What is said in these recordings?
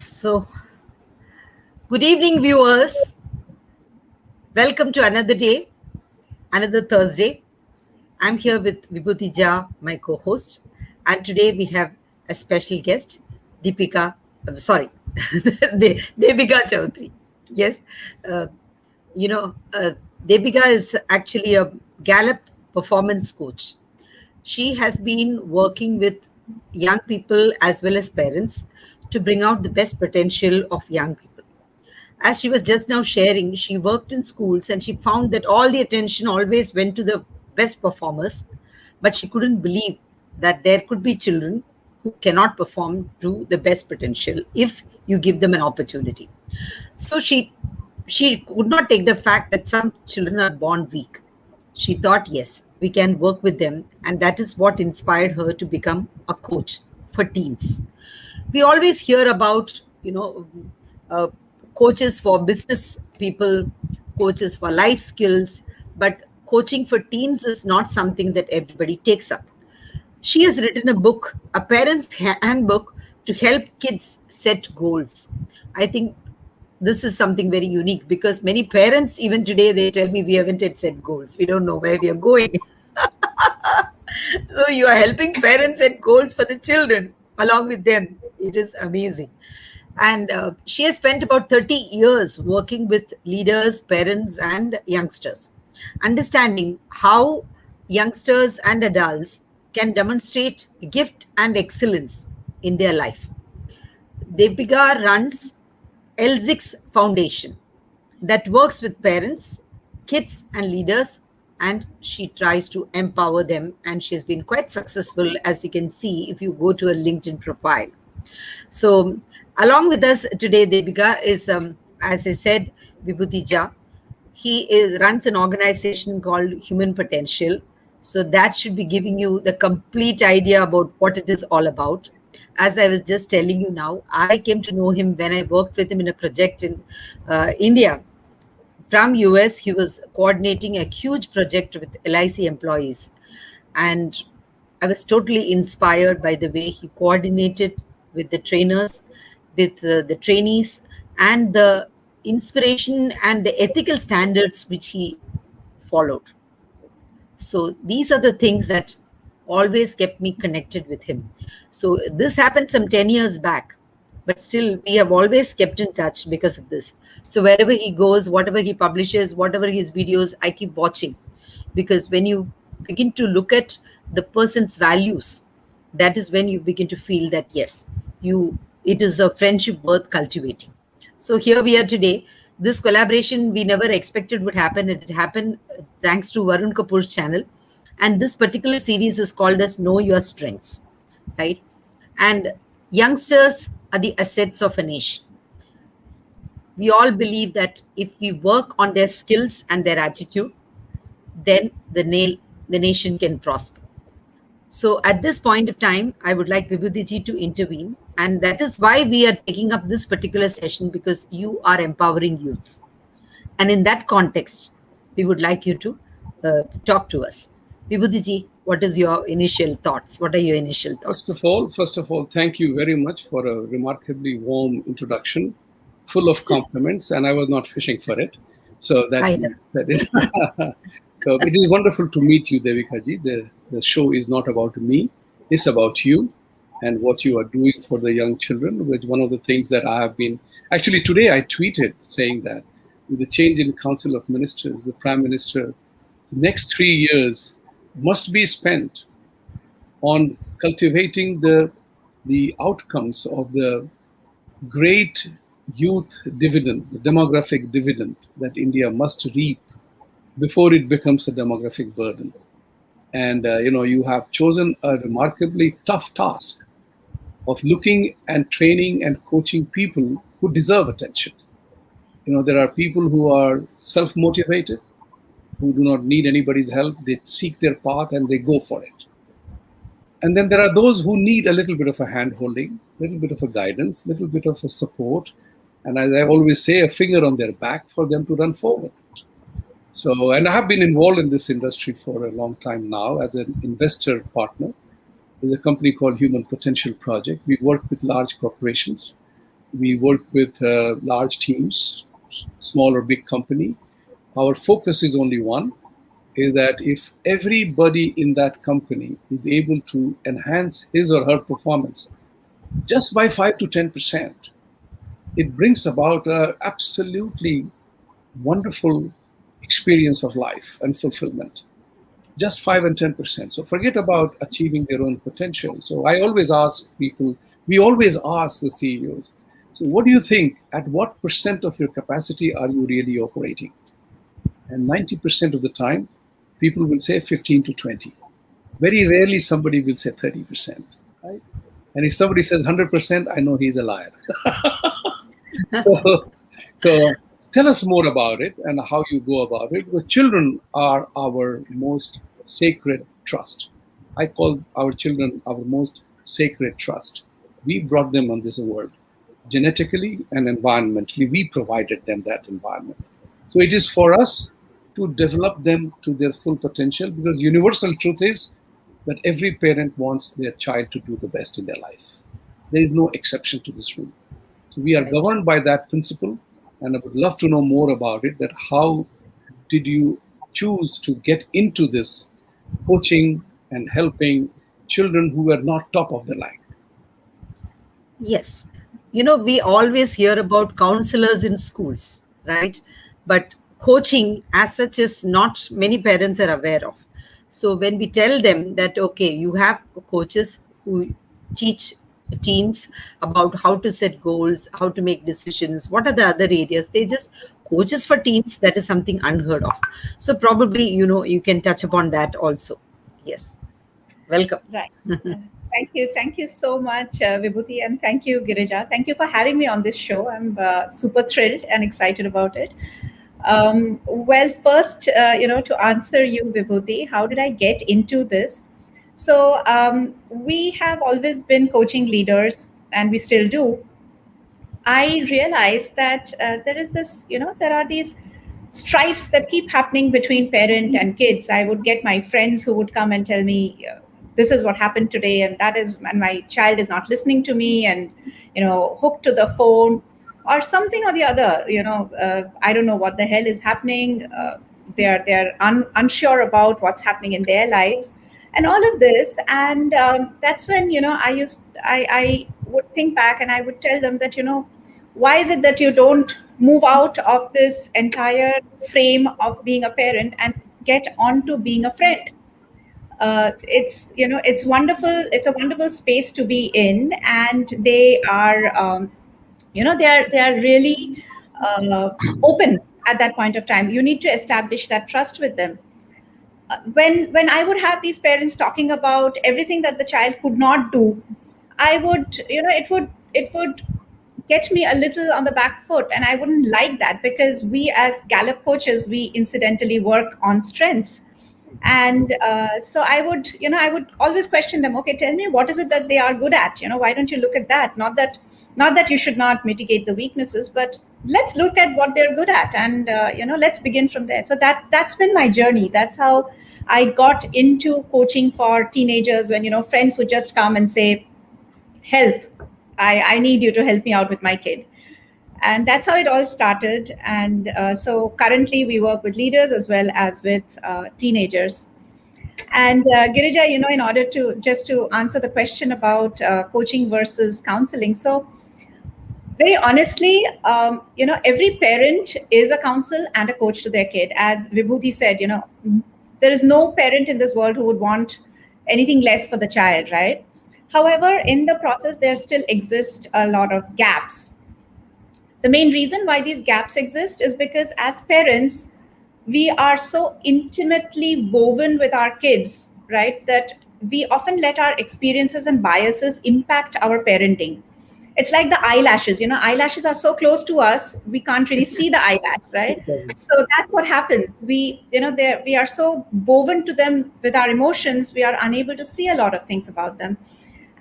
So, good evening, viewers. Welcome to another day, another Thursday. I'm here with Vibhuti, my co host, and today we have a special guest, Deepika, sorry, Deepika Chaudhary. Yes, uh, you know, Deepika is actually a Gallup performance coach. She has been working with young people as well as parents to bring out the best potential of young people. As she was just now sharing, she worked in schools and she found that all the attention always went to the best performers, but she couldn't believe that there could be children who cannot perform to the best potential if you give them an opportunity. So she could not take the fact that some children are born weak. She thought, yes, we can work with them, and that is what inspired her to become a coach for teens. We always hear about uh, coaches for business people, coaches for life skills, but coaching for teens is not something that everybody takes up. She has written a book, a parent's handbook, to help kids set goals. I think this is something very unique because many parents, even today, they tell me we haven't yet set goals, we don't know where we are going. So you are helping parents set goals for the children along with them. It is amazing. And she has spent about 30 years working with leaders, parents, and youngsters, understanding how youngsters and adults can demonstrate gift and excellence in their life. Deepika runs L6 Foundation that works with parents, kids, and leaders, and she tries to empower them. And she's been quite successful, as you can see if you go to her LinkedIn profile. So, along with us today, Deepika is, as I said, Vibhuti. Runs an organization called Human Potential. So that should be giving you the complete idea about what it is all about. As I was just telling you now, I came to know him when I worked with him in a project in India. From US, he was coordinating a huge project with LIC employees. And I was totally inspired by the way he coordinated with the trainers, with the trainees, and the inspiration and the ethical standards which he followed. So these are the things that always kept me connected with him. So this happened some 10 years back, but still we have always kept in touch because of this. So wherever he goes, whatever he publishes, whatever his videos, I keep watching, because when you begin to look at the person's values, that is when you begin to feel that yes, you it is a friendship worth cultivating. So here we are today. This collaboration we never expected would happen. It happened thanks to Varun Kapoor's channel. And this particular series is called as Know Your Strengths, right? And youngsters are the assets of a nation. We all believe that if we work on their skills and their attitude, then the nation can prosper. So at this point of time, I would like Vibhuti to intervene. And that is why we are taking up this particular session, because you are empowering youth. And in that context, we would like you to talk to us. Vibhuti, what is your initial thoughts? What are your initial thoughts? First of all, thank you very much for a remarkably warm introduction, full of compliments, and I was not fishing for it. So that you said it. So it is wonderful to meet you, Devika ji. The show is not about me, it's about you and what you are doing for the young children, which one of the things that I have been... Actually, today I tweeted saying that with the change in Council of Ministers, the Prime Minister, the next 3 years must be spent on cultivating the outcomes of the great youth dividend, the demographic dividend that India must reap before it becomes a demographic burden. And you have chosen a remarkably tough task of looking and training and coaching people who deserve attention. There are people who are self-motivated, who do not need anybody's help. They seek their path and they go for it. And then there are those who need a little bit of a hand-holding, a little bit of a guidance, a little bit of a support, and as I always say, a finger on their back for them to run forward. So, and I have been involved in this industry for a long time now as an investor partner with a company called Human Potential Project. We work with large corporations We work with large teams, small or big company. Our focus is only one, is that if everybody in that company is able to enhance his or her performance just by 5 to 10%, it brings about a absolutely wonderful experience of life and fulfillment. Just 5 and 10%. So forget about achieving their own potential. So I always ask people, we always ask the CEOs, so what do you think, at what percent of your capacity are you really operating? And 90% of the time, people will say 15 to 20. Very rarely somebody will say 30%, right? And if somebody says 100%, I know he's a liar. so, so tell us more about it and how you go about it. Because children are our most sacred trust. I call our children our most sacred trust. We brought them on this world genetically and environmentally. We provided them that environment. So it is for us to develop them to their full potential, because universal truth is that every parent wants their child to do the best in their life. There is no exception to this rule. So we are governed by that principle, and I would love to know more about it, that how did you choose to get into this coaching and helping children who are not top of the line? Yes. We always hear about counselors in schools, right? But coaching as such is not many parents are aware of. So when we tell them that, okay, you have coaches who teach teens about how to set goals, how to make decisions, what are the other areas, they just coaches for teens, that is something unheard of. So probably, you can touch upon that also. Yes. Welcome. Right. Thank you so much, Vibhuti, and thank you, Girija. Thank you for having me on this show. I'm super thrilled and excited about it. Well, first, to answer you, Vibhuti, how did I get into this? So we have always been coaching leaders, and we still do. I realized that there are these strifes that keep happening between parent and kids. I would get my friends who would come and tell me, this is what happened today, and my child is not listening to me, and hooked to the phone or something or the other. I don't know what the hell is happening. They're unsure about what's happening in their lives, and all of this. And that's when I would think back, and I would tell them that why is it that you don't move out of this entire frame of being a parent and get on to being a friend? It's wonderful. It's a wonderful space to be in, and they are they are really open at that point of time. You need to establish that trust with them. When I would have these parents talking about everything that the child could not do, I would, it would get me a little on the back foot, and I wouldn't like that, because we as Gallup coaches, we incidentally work on strengths. And so I would always question them. Okay, tell me, what is it that they are good at? Why don't you look at that? Not that you should not mitigate the weaknesses, but let's look at what they're good at, and let's begin from there. So that's been my journey. That's how I got into coaching for teenagers, when friends would just come and say, help, I need you to help me out with my kid. And that's how it all started. And so currently we work with leaders as well as with teenagers. And Girija, in order to answer the question about coaching versus counseling, so very honestly, every parent is a counsel and a coach to their kid. As Vibhuti said, there is no parent in this world who would want anything less for the child, right? However, in the process, there still exist a lot of gaps. The main reason why these gaps exist is because as parents, we are so intimately woven with our kids, right, that we often let our experiences and biases impact our parenting. It's like the eyelashes. Eyelashes are so close to us, we can't really see the eyelash, right? So that's what happens. We are so woven to them with our emotions, we are unable to see a lot of things about them.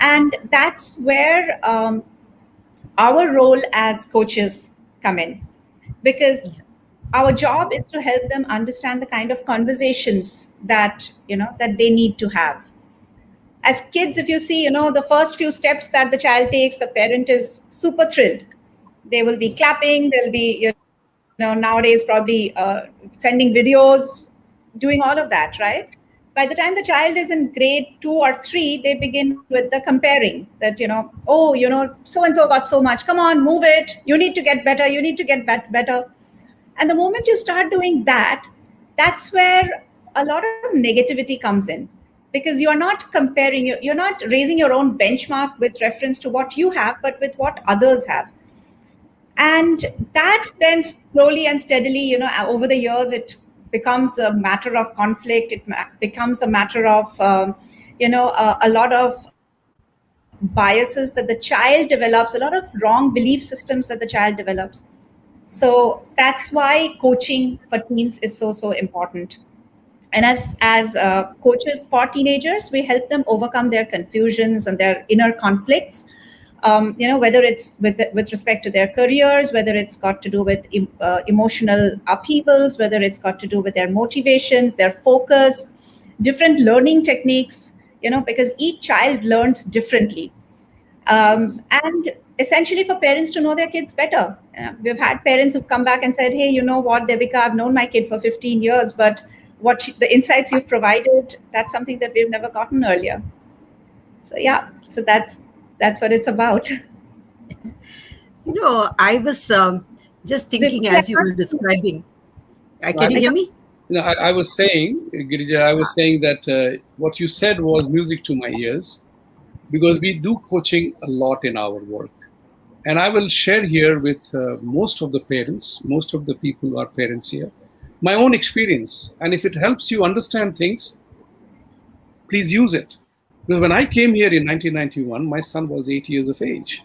And that's where our role as coaches come in, because our job is to help them understand the kind of conversations that they need to have. As kids, if you see, the first few steps that the child takes, the parent is super thrilled. They will be clapping. They'll be, nowadays probably sending videos, doing all of that, right? By the time the child is in grade 2 or 3, they begin with the comparing that, oh, so and so got so much. Come on, move it. You need to get better. You need to get better. And the moment you start doing that, that's where a lot of negativity comes in, because you're not comparing, you're not raising your own benchmark with reference to what you have, but with what others have. And that then slowly and steadily, over the years, it becomes a matter of conflict. It becomes a matter of, a lot of biases that the child develops, a lot of wrong belief systems that the child develops. So that's why coaching for teens is so important. And as coaches for teenagers, we help them overcome their confusions and their inner conflicts. Whether it's with respect to their careers, whether it's got to do with emotional upheavals, whether it's got to do with their motivations, their focus, different learning techniques. Because each child learns differently. And essentially for parents to know their kids better. We've had parents who've come back and said, hey, you know what, Devika, I've known my kid for 15 years, but the insights you've provided, that's something that we've never gotten earlier. So yeah, so that's what it's about. I was just thinking as you were describing. Can you hear me? No, I was saying, Girija, I was saying that what you said was music to my ears, because we do coaching a lot in our work. And I will share here with most of the parents, most of the people who are parents here, my own experience. And if it helps you understand things, please use it. Because when I came here in 1991, my son was 8 years of age.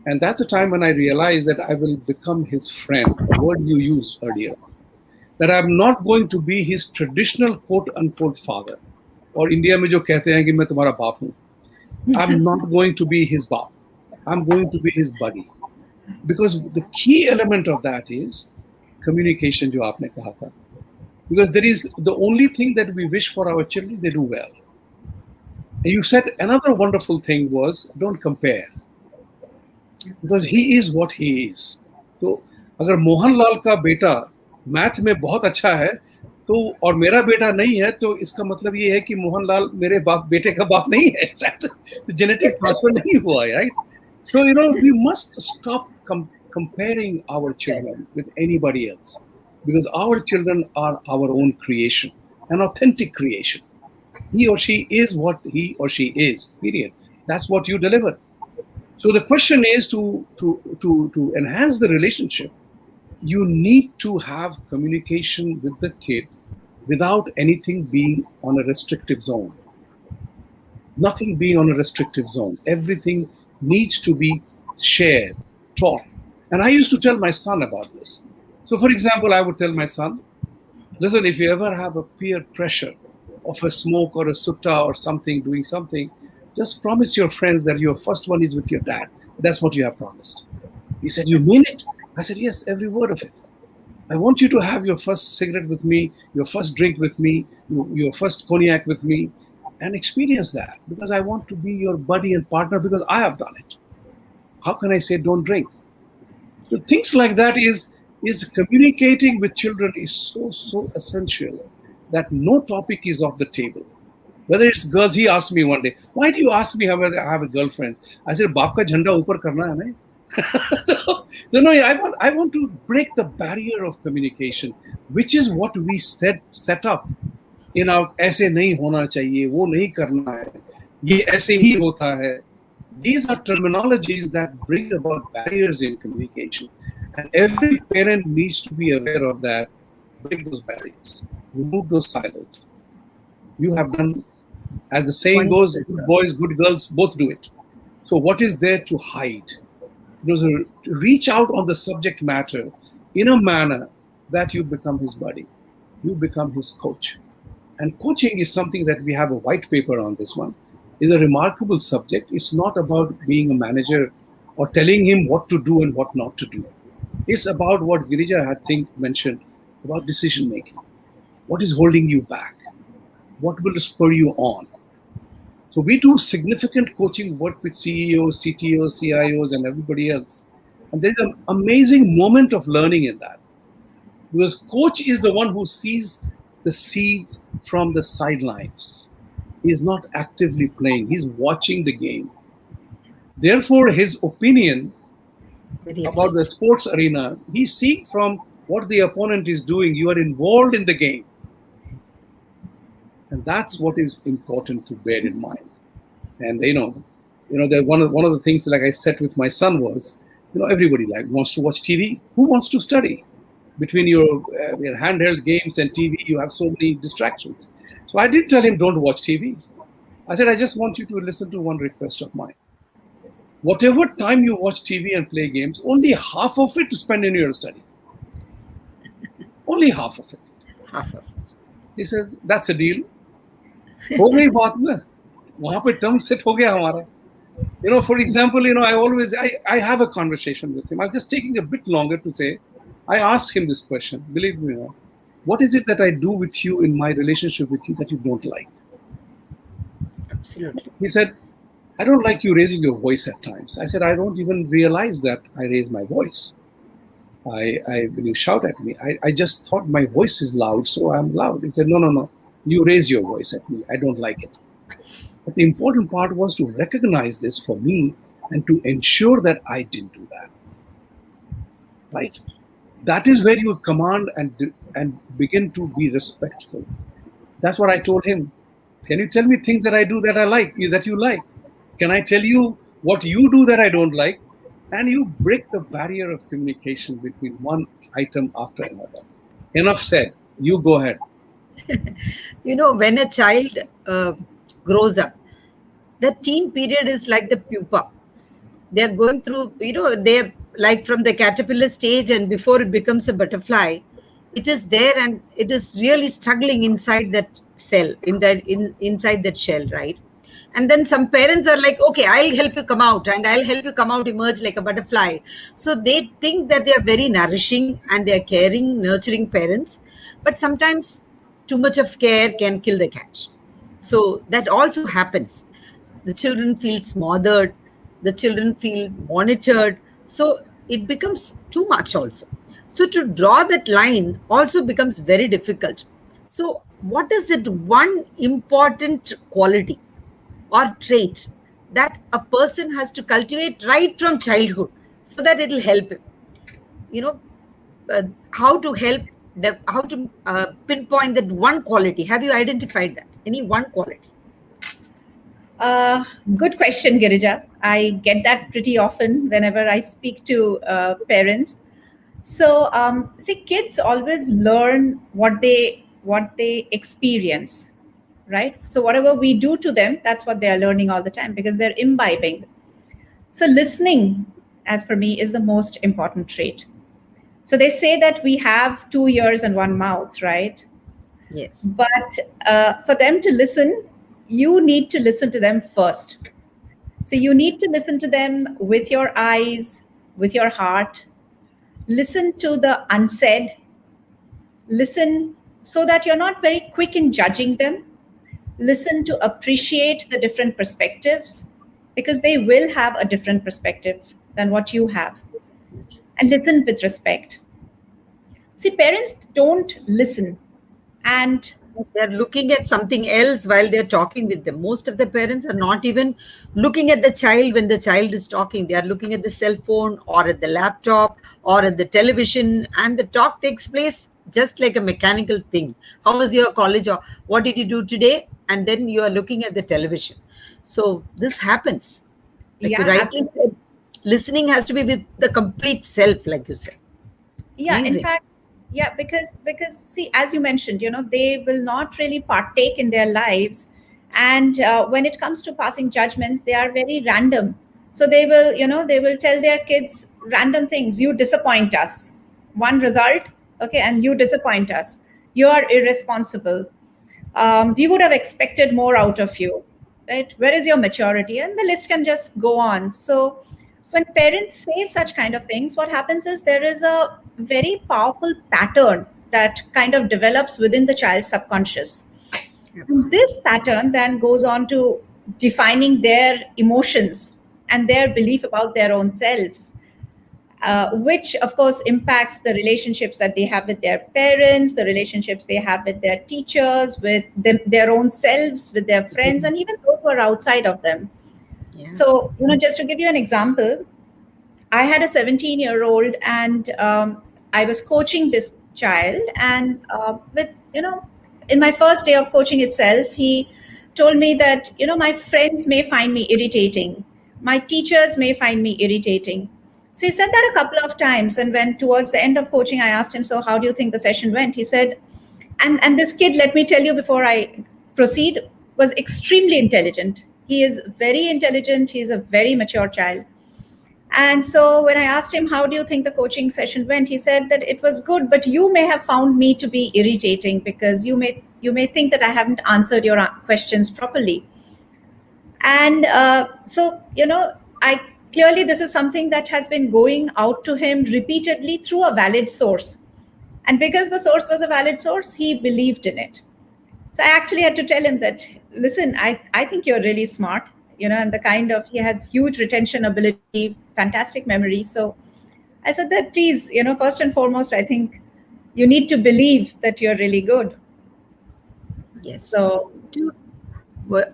And that's a time when I realized that I will become his friend, a word you used earlier. That I'm not going to be his traditional quote-unquote father. Or India mein jo kehte hain ki main tumhara baap hu. I'm not going to be his baap. I'm going to be his buddy. Because the key element of that is communication, jo aapne kaha tha. Because there is the only thing that we wish for our children, they do well. And you said another wonderful thing was, don't compare. Because he is what he is. So, अगर मोहनलाल का बेटा math में बहुत अच्छा है, तो और मेरा बेटा नहीं है, तो इसका मतलब ये है कि मोहनलाल मेरे बेटे का बाप नहीं है. The genetic transfer नहीं हुआ, right? So we must stop comparing our children with anybody else, because our children are our own creation, an authentic creation. He or she is what he or she is. Period. That's what you deliver. So the question is to enhance the relationship, you need to have communication with the kid without anything being on a restrictive zone. Nothing being on a restrictive zone. Everything needs to be shared, taught. And I used to tell my son about this. So for example, I would tell my son, listen, if you ever have a peer pressure of a smoke or a sutta or something, doing something, just promise your friends that your first one is with your dad. That's what you have promised. He said, you mean it? I said, yes, every word of it. I want you to have your first cigarette with me, your first drink with me, your first cognac with me, and experience that, because I want to be your buddy and partner, because I have done it. How can I say don't drink? So things like that is communicating with children is so essential that no topic is off the table. Whether it's girls, he asked me one day, why do you ask me whether I have a girlfriend? I said, baap ka jhanda upar karna hai na. So no, I want to break the barrier of communication, which is what we set up in our ऐसे नहीं होना चाहिए, वो नहीं करना है, ये ऐसे ही होता है. These are terminologies that bring about barriers in communication, and every parent needs to be aware of that. Break those barriers, remove those silos. You have done, as the saying goes, good boys, good girls both do it. So what is there to hide? Reach out on the subject matter in a manner that you become his buddy, you become his coach. And coaching is something that we have a white paper on this one. It's a remarkable subject. It's not about being a manager or telling him what to do and what not to do. It's about what Girija had mentioned about decision making. What is holding you back? What will spur you on? So we do significant coaching work with CEOs, CTOs, CIOs, and everybody else. And there's an amazing moment of learning in that. Because coach is the one who sees the seeds from the sidelines. He's not actively playing, he's watching the game. Therefore, his opinion about the sports arena, he sees from what the opponent is doing. You are involved in the game. And that's what is important to bear in mind. And that one of the things, like I said with my son, was, everybody wants to watch TV. Who wants to study? Between your handheld games and TV, you have so many distractions. So I did tell him, don't watch TV. I said, I just want you to listen to one request of mine. Whatever time you watch TV and play games, only half of it to spend in your studies. Only half of it. Half of it. He says, that's a deal. हो गई बात ना, वहाँ पे term set हो गया हमारा. For example, I have a conversation with him. I'm just taking a bit longer to say, I ask him this question. Believe me, what is it that I do with you in my relationship with you that you don't like? Absolutely. He said, I don't like you raising your voice at times. I said, I don't even realize that I raise my voice. When you shout at me, I just thought my voice is loud, so I'm loud. He said, no. You raise your voice at me. I don't like it. But the important part was to recognize this for me and to ensure that I didn't do that. Right? That is where you command and begin to be respectful. That's what I told him. Can you tell me things that I do that I like, that you like? Can I tell you what you do that I don't like? And you break the barrier of communication between one item after another. Enough said. You go ahead. When a child grows up, the teen period is like the pupa. They're going through, they're like from the caterpillar stage, and before it becomes a butterfly, it is there and it is really struggling inside that cell, inside that shell, right? And then some parents are like, okay, I'll help you come out, and I'll help you come out, emerge like a butterfly. So they think that they are very nourishing and they are caring, nurturing parents. But sometimes too much of care can kill the cat. So that also happens. The children feel smothered, the children feel monitored. So it becomes too much also. So to draw that line also becomes very difficult. So what is it one important quality or trait that a person has to cultivate right from childhood so that it will help him? How to help them, how to pinpoint that one quality? Have you identified that? Any one quality? Good question, Girija. I get that pretty often whenever I speak to parents. So, see, kids always learn what they experience, right? So whatever we do to them, that's what they are learning all the time because they're imbibing. So listening, as per me, is the most important trait. So they say that we have 2 ears and 1 mouth, right? Yes. But for them to listen, you need to listen to them first. So you need to listen to them with your eyes, with your heart. Listen to the unsaid. Listen so that you're not very quick in judging them. Listen to appreciate the different perspectives because they will have a different perspective than what you have. And listen with respect. See, parents don't listen and they're looking at something else while they're talking with them. Most of the parents are not even looking at the child when the child is talking. They are looking at the cell phone or at the laptop or at the television, and the talk takes place just like a mechanical thing. How was your college, or what did you do today? And then you are looking at the television. So this happens. Like you rightly said, listening has to be with the complete self, like you said. Yeah, Amazing. in fact, yeah, because see, as you mentioned, they will not really partake in their lives, and when it comes to passing judgments, they are very random. So they will tell their kids random things. You disappoint us. One result, okay, and you disappoint us. You are irresponsible. We would have expected more out of you, right? Where is your maturity? And the list can just go on. So when parents say such kind of things, what happens is there is a very powerful pattern that kind of develops within the child's subconscious. And this pattern then goes on to defining their emotions and their belief about their own selves. which of course impacts the relationships that they have with their parents, the relationships they have with their teachers, with them, their own selves, with their friends, and even those who are outside of them. Yeah. So, just to give you an example, I had a 17-year-old, and I was coaching this child. And in my first day of coaching itself, he told me that, my friends may find me irritating. My teachers may find me irritating. So he said that a couple of times. And when towards the end of coaching, I asked him, so how do you think the session went? He said, and this kid, let me tell you before I proceed, was extremely intelligent. He is very intelligent. He's a very mature child. And so when I asked him, how do you think the coaching session went? He said that it was good, but you may have found me to be irritating because you may think that I haven't answered your questions properly. And I clearly, this is something that has been going out to him repeatedly through a valid source. And because the source was a valid source, he believed in it. So I actually had to tell him that, listen, I think you're really smart, and he has huge retention ability, fantastic memory. So I said that, please, first and foremost, I think you need to believe that you're really good. Yes. So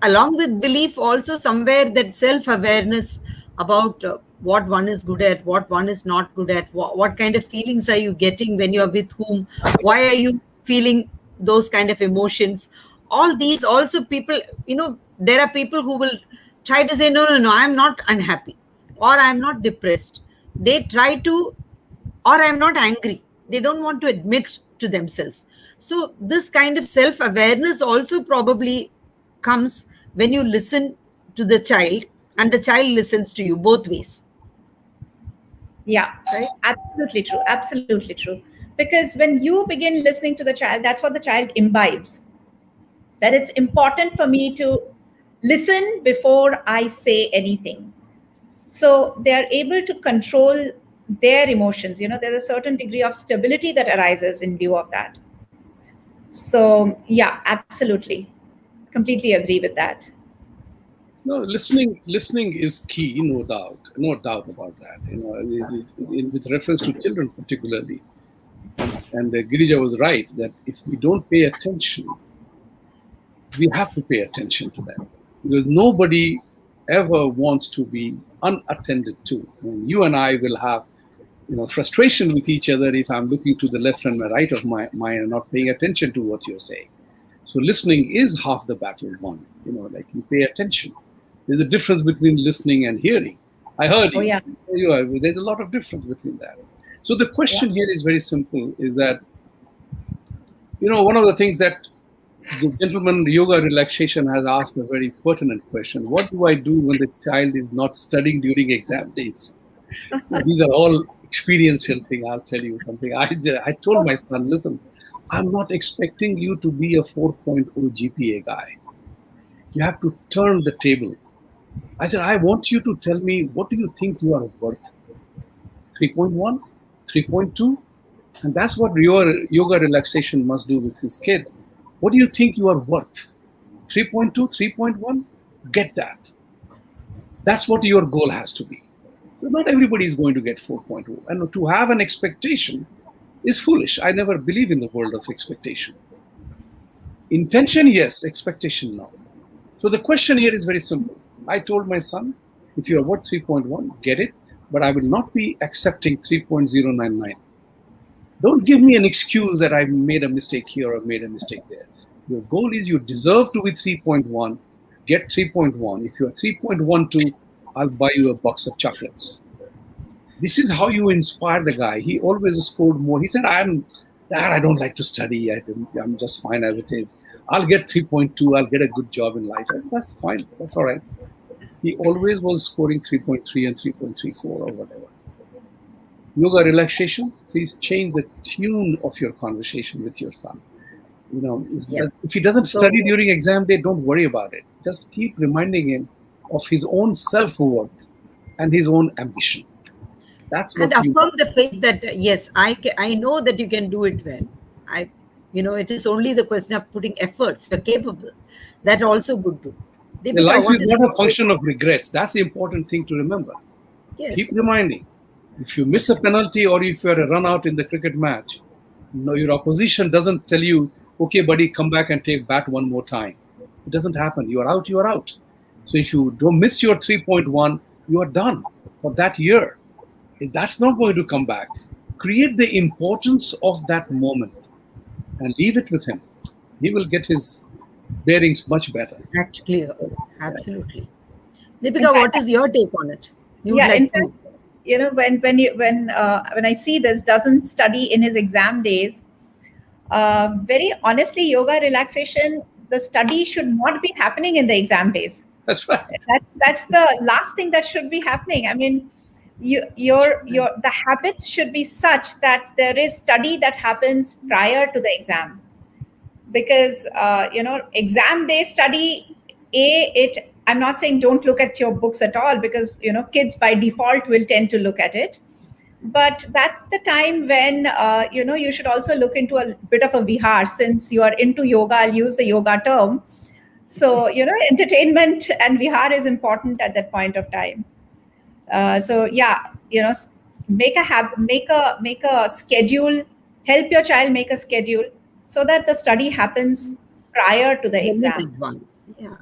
along with belief, also somewhere that self-awareness about what one is good at, what one is not good at, what kind of feelings are you getting when you're with whom, why are you feeling those kind of emotions. All these also people, there are people who will try to say, no, I'm not unhappy, or I'm not depressed. They try to, or I'm not angry. They don't want to admit to themselves. So this kind of self-awareness also probably comes when you listen to the child and the child listens to you, both ways. Yeah, right? Absolutely true. Absolutely true. Because when you begin listening to the child, that's what the child imbibes. That it's important for me to listen before I say anything. So they are able to control their emotions. There's a certain degree of stability that arises in view of that. So, yeah, absolutely. Completely agree with that. No, listening is key, no doubt about that. With reference to children particularly, and Girija was right that if we don't pay attention, we have to pay attention to them, because nobody ever wants to be unattended to. I mean, you and I will have frustration with each other if I'm looking to the left and the right of my mind and not paying attention to what you're saying. So listening is half the battle won. Like you pay attention. There's a difference between listening and hearing. I heard you. Yeah. There's a lot of difference between that. So the question here is very simple, is that, one of the things that the gentleman yoga relaxation has asked a very pertinent question. What do I do when the child is not studying during exam days? These are all experiential things. I'll tell you something. I told my son, listen, I'm not expecting you to be a 4.0 GPA guy. You have to turn the table. I said, I want you to tell me, what do you think you are worth? 3.1, 3.2? And that's what your yoga relaxation must do with his kid. What do you think you are worth? 3.2, 3.1? Get that. That's what your goal has to be. But not everybody is going to get 4.0. And to have an expectation is foolish. I never believe in the world of expectation. Intention, yes. Expectation, no. So the question here is very simple. I told my son, if you are worth 3.1, get it, but I will not be accepting 3.099. Don't give me an excuse that I made a mistake here or made a mistake there. Your goal is you deserve to be 3.1, get 3.1. If you're 3.12, I'll buy you a box of chocolates. This is how you inspire the guy. He always scored more. He said, I don't like to study. I'm just fine as it is. I'll get 3.2. I'll get a good job in life. That's fine. That's all right. He always was scoring 3.3 and 3.34 or whatever. Yoga relaxation, please change the tune of your conversation with your son. If he doesn't study during exam day, don't worry about it. Just keep reminding him of his own self-worth and his own ambition. That's what. And affirm the faith that yes, I know that you can do it well. It is only the question of putting efforts. You're capable. That also good too. Life is not a function of regrets. That's the important thing to remember. Yes. Keep reminding. If you miss a penalty or if you're a run out in the cricket match, no, your opposition doesn't tell you, okay, buddy, come back and take bat one more time. It doesn't happen. You are out, you are out. So if you don't miss your 3.1, you are done for that year. That's not going to come back. Create the importance of that moment and leave it with him. He will get his bearings much better. Actually, absolutely. Deepika, what is your take on it? You would like to. When I see this, doesn't study in his exam days. Very honestly, yoga relaxation, the study should not be happening in the exam days. That's right. That's the last thing that should be happening. I mean, the habits should be such that there is study that happens prior to the exam, because exam day study, I'm not saying don't look at your books at all, because kids by default will tend to look at it, but that's the time when you should also look into a bit of a vihar. Since you are into yoga, I'll use the yoga term. So entertainment and vihar is important at that point of time. Make a schedule. Help your child make a schedule so that the study happens prior to the exam. Yeah.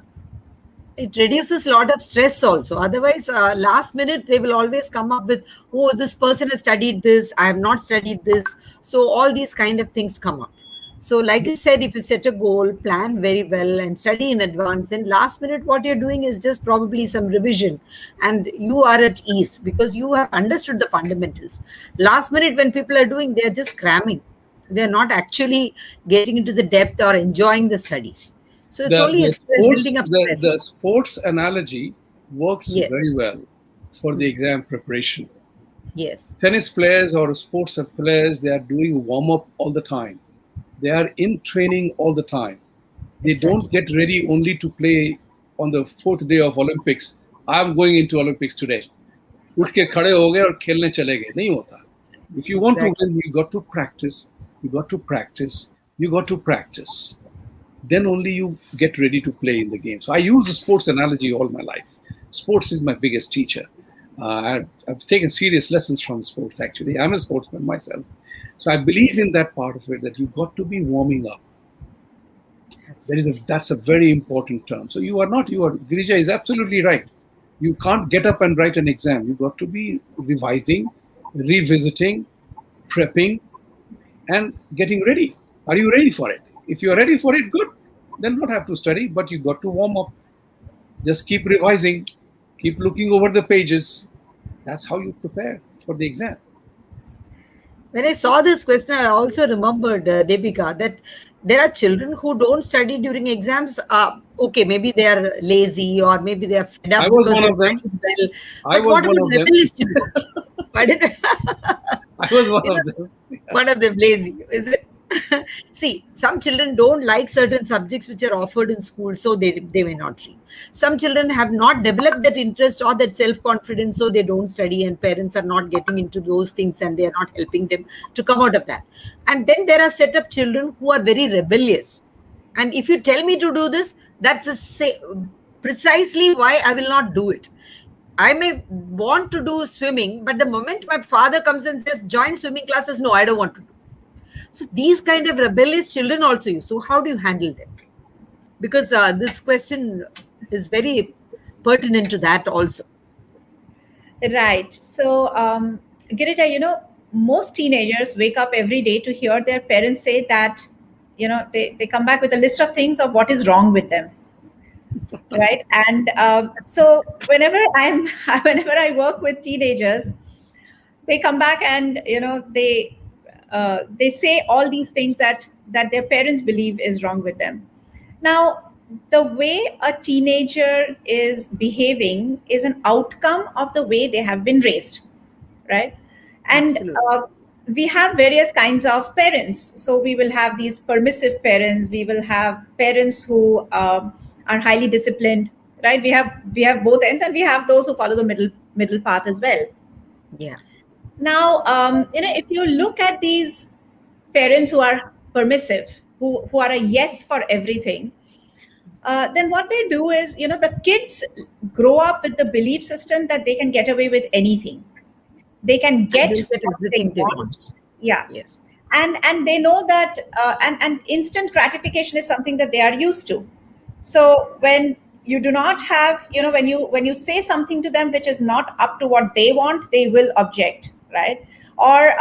It reduces a lot of stress also. Otherwise, last minute, they will always come up with, oh, this person has studied this, I have not studied this. So all these kind of things come up. So like you said, if you set a goal, plan very well and study in advance, and last minute, what you're doing is just probably some revision, and you are at ease because you have understood the fundamentals. Last minute, when people are doing, they're just cramming. They're not actually getting into the depth or enjoying the studies. So it's only building up stress. The sports analogy works very well for the exam preparation. Yes. Tennis players or sports players, they are doing warm-up all the time. They are in training all the time. They don't get ready only to play on the 4th day of Olympics. I'm going into Olympics today. उठ के खड़े हो गए और खेलने चले गए. नहीं होता. If you want to win, you got to practice. You got to practice. You got to practice. Then only you get ready to play in the game. So I use a sports analogy all my life. Sports is my biggest teacher. I've taken serious lessons from sports, actually. I'm a sportsman myself. So I believe in that part of it, that you've got to be warming up. That's a very important term. So Girija is absolutely right. You can't get up and write an exam. You've got to be revising, revisiting, prepping, and getting ready. Are you ready for it? If you're ready for it, good. Then don't have to study, but you've got to warm up. Just keep revising, keep looking over the pages. That's how you prepare for the exam. When I saw this question, I also remembered, Deepika, that there are children who don't study during exams. Okay, maybe they are lazy or maybe they are fed up. I was one of them. Well. I was one of them. I was one of them. One of them lazy, is it? See, some children don't like certain subjects which are offered in school, so they may not read. Some children have not developed that interest or that self-confidence, so they don't study, and parents are not getting into those things and they are not helping them to come out of that. And then there are set of children who are very rebellious. And if you tell me to do this, that's precisely why I will not do it. I may want to do swimming, but the moment my father comes and says, join swimming classes, no, I don't want to do. So these kind of rebellious children also use. So how do you handle them? Because this question is very pertinent to that also. Right. So, Girija, most teenagers wake up every day to hear their parents say that, they come back with a list of things of what is wrong with them. Right. And so whenever I work with teenagers, they come back and, they say all these things that their parents believe is wrong with them. Now, the way a teenager is behaving is an outcome of the way they have been raised, right? And we have various kinds of parents. So we will have these permissive parents. We will have parents who are highly disciplined, right? We have both ends, and we have those who follow the middle path as well. Yeah. Now, if you look at these parents who are permissive, who are a yes for everything, then what they do is, the kids grow up with the belief system that they can get away with anything, they can And get they'll get what they everything they want. want. Yeah. Yes. And they know that and instant gratification is something that they are used to. So when you do not have, when you say something to them which is not up to what they want, they will object, right? Or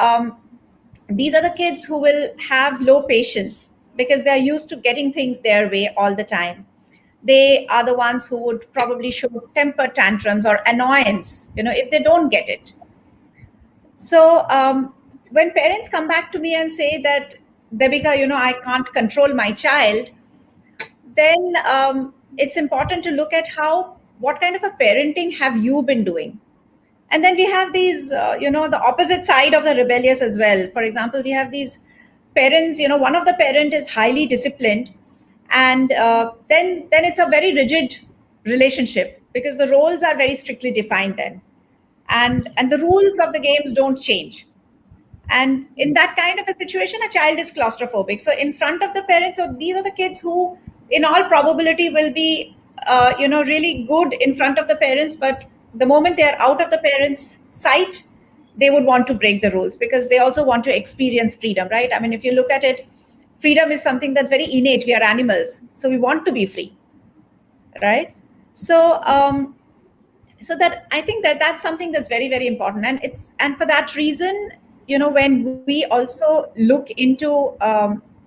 these are the kids who will have low patience because they're used to getting things their way all the time. They are the ones who would probably show temper tantrums or annoyance, if they don't get it. So when parents come back to me and say that, Devika, I can't control my child, then it's important to look at what kind of a parenting have you been doing. And then we have these, the opposite side of the rebellious as well. For example, we have these parents, one of the parent is highly disciplined, and then it's a very rigid relationship because the roles are very strictly defined then, and the rules of the games don't change. And in that kind of a situation, a child is claustrophobic. So in front of the parents, so these are the kids who, in all probability, will be, really good in front of the parents. But the moment they are out of the parents' sight, they would want to break the rules because they also want to experience freedom, right? I mean, if you look at it, freedom is something that's very innate. We are animals, so we want to be free, right? So so that I think that that's something that's very, very important. And for that reason, when we also look into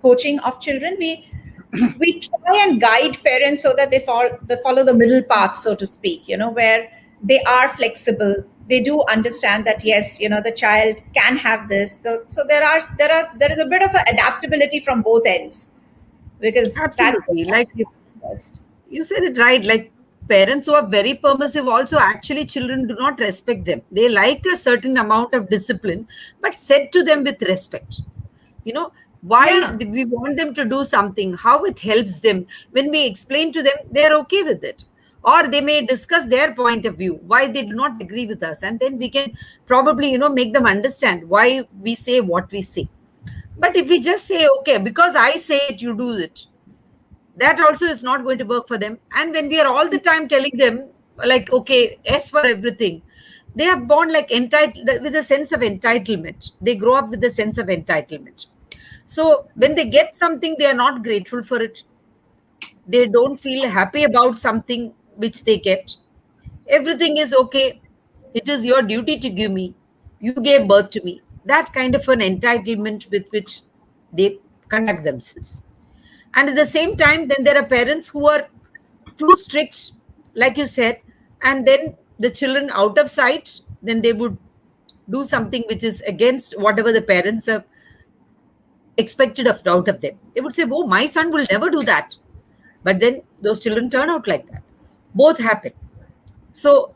coaching of children, we try and guide parents so that they follow the middle path, so to speak, where they are flexible. They do understand that, yes, the child can have this. So there is a bit of an adaptability from both ends, because that's Absolutely. what Like first. you said it right. Like parents who are very permissive, also actually children do not respect them. They like a certain amount of discipline, but said to them with respect. You know, why Yeah. we want them to do something, how it helps them. When we explain to them, they're okay with it. Or they may discuss their point of view, why they do not agree with us. And then we can probably, make them understand why we say what we say. But if we just say, okay, because I say it, you do it, that also is not going to work for them. And when we are all the time telling them, like, okay, yes for everything, they are born like entitled with a sense of entitlement. They grow up with a sense of entitlement. So when they get something, they are not grateful for it. They don't feel happy about something which they get. Everything is okay. It is your duty to give me. You gave birth to me. That kind of an entitlement with which they conduct themselves. And at the same time, then there are parents who are too strict, like you said, and then the children out of sight, then they would do something which is against whatever the parents have expected of out of them. They would say, oh, my son will never do that. But then those children turn out like that. Both happen. So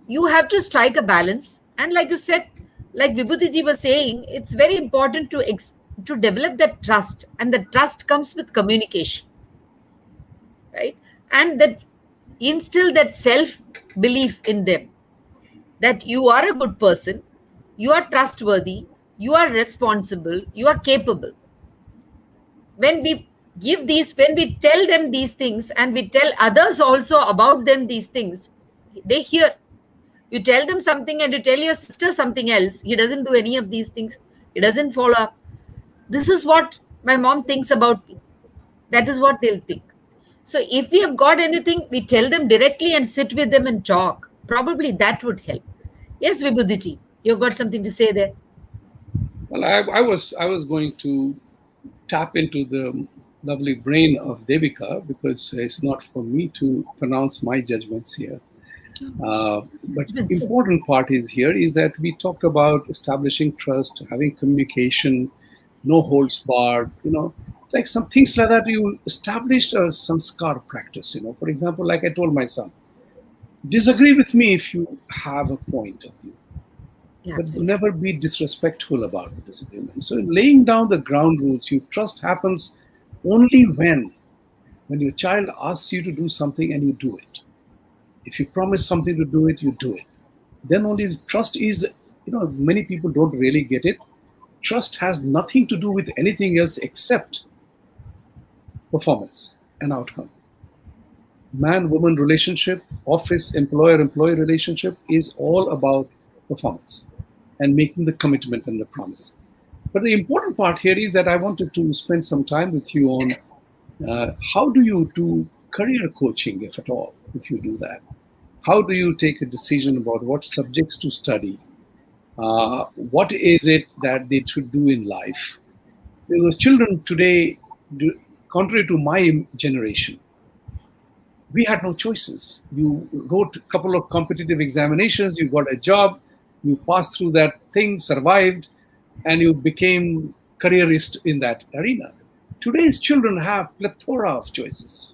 you have to strike a balance. And like you said, like Vibhuti ji was saying, it's very important to develop that trust. And the trust comes with communication, right? And that instill that self belief in them, that you are a good person, you are trustworthy, you are responsible, you are capable. When we when we tell them these things and we tell others also about them these things, they hear. You tell them something and you tell your sister something else, he doesn't do any of these things, he doesn't follow up. This is what my mom thinks about me. That is what they'll think. So if we have got anything, we tell them directly and sit with them and talk. Probably that would help. Yes, Vibhudiji, you've got something to say there. Well, I was going to tap into the lovely brain of Devika because it's not for me to pronounce my judgments here. But important part is here is that we talked about establishing trust, having communication, no holds barred, like some things like that. You establish a sanskar practice, for example, like I told my son, disagree with me if you have a point of view, Yeah, but absolutely. never be disrespectful about the disagreement. So laying down the ground rules, you trust happens only when your child asks you to do something and you do it. If you promise something to do it, you do it. Then only trust is, many people don't really get it. Trust has nothing to do with anything else except performance and outcome. Man woman relationship, office employer employee relationship is all about performance and making the commitment and the promise. But the important part here is that I wanted to spend some time with you on how do you do career coaching, if at all, if you do that? How do you take a decision about what subjects to study? What is it that they should do in life? Because children today, contrary to my generation, we had no choices. You wrote a couple of competitive examinations, you got a job, you passed through that thing, survived, and you became careerist in that arena. Today's children have plethora of choices.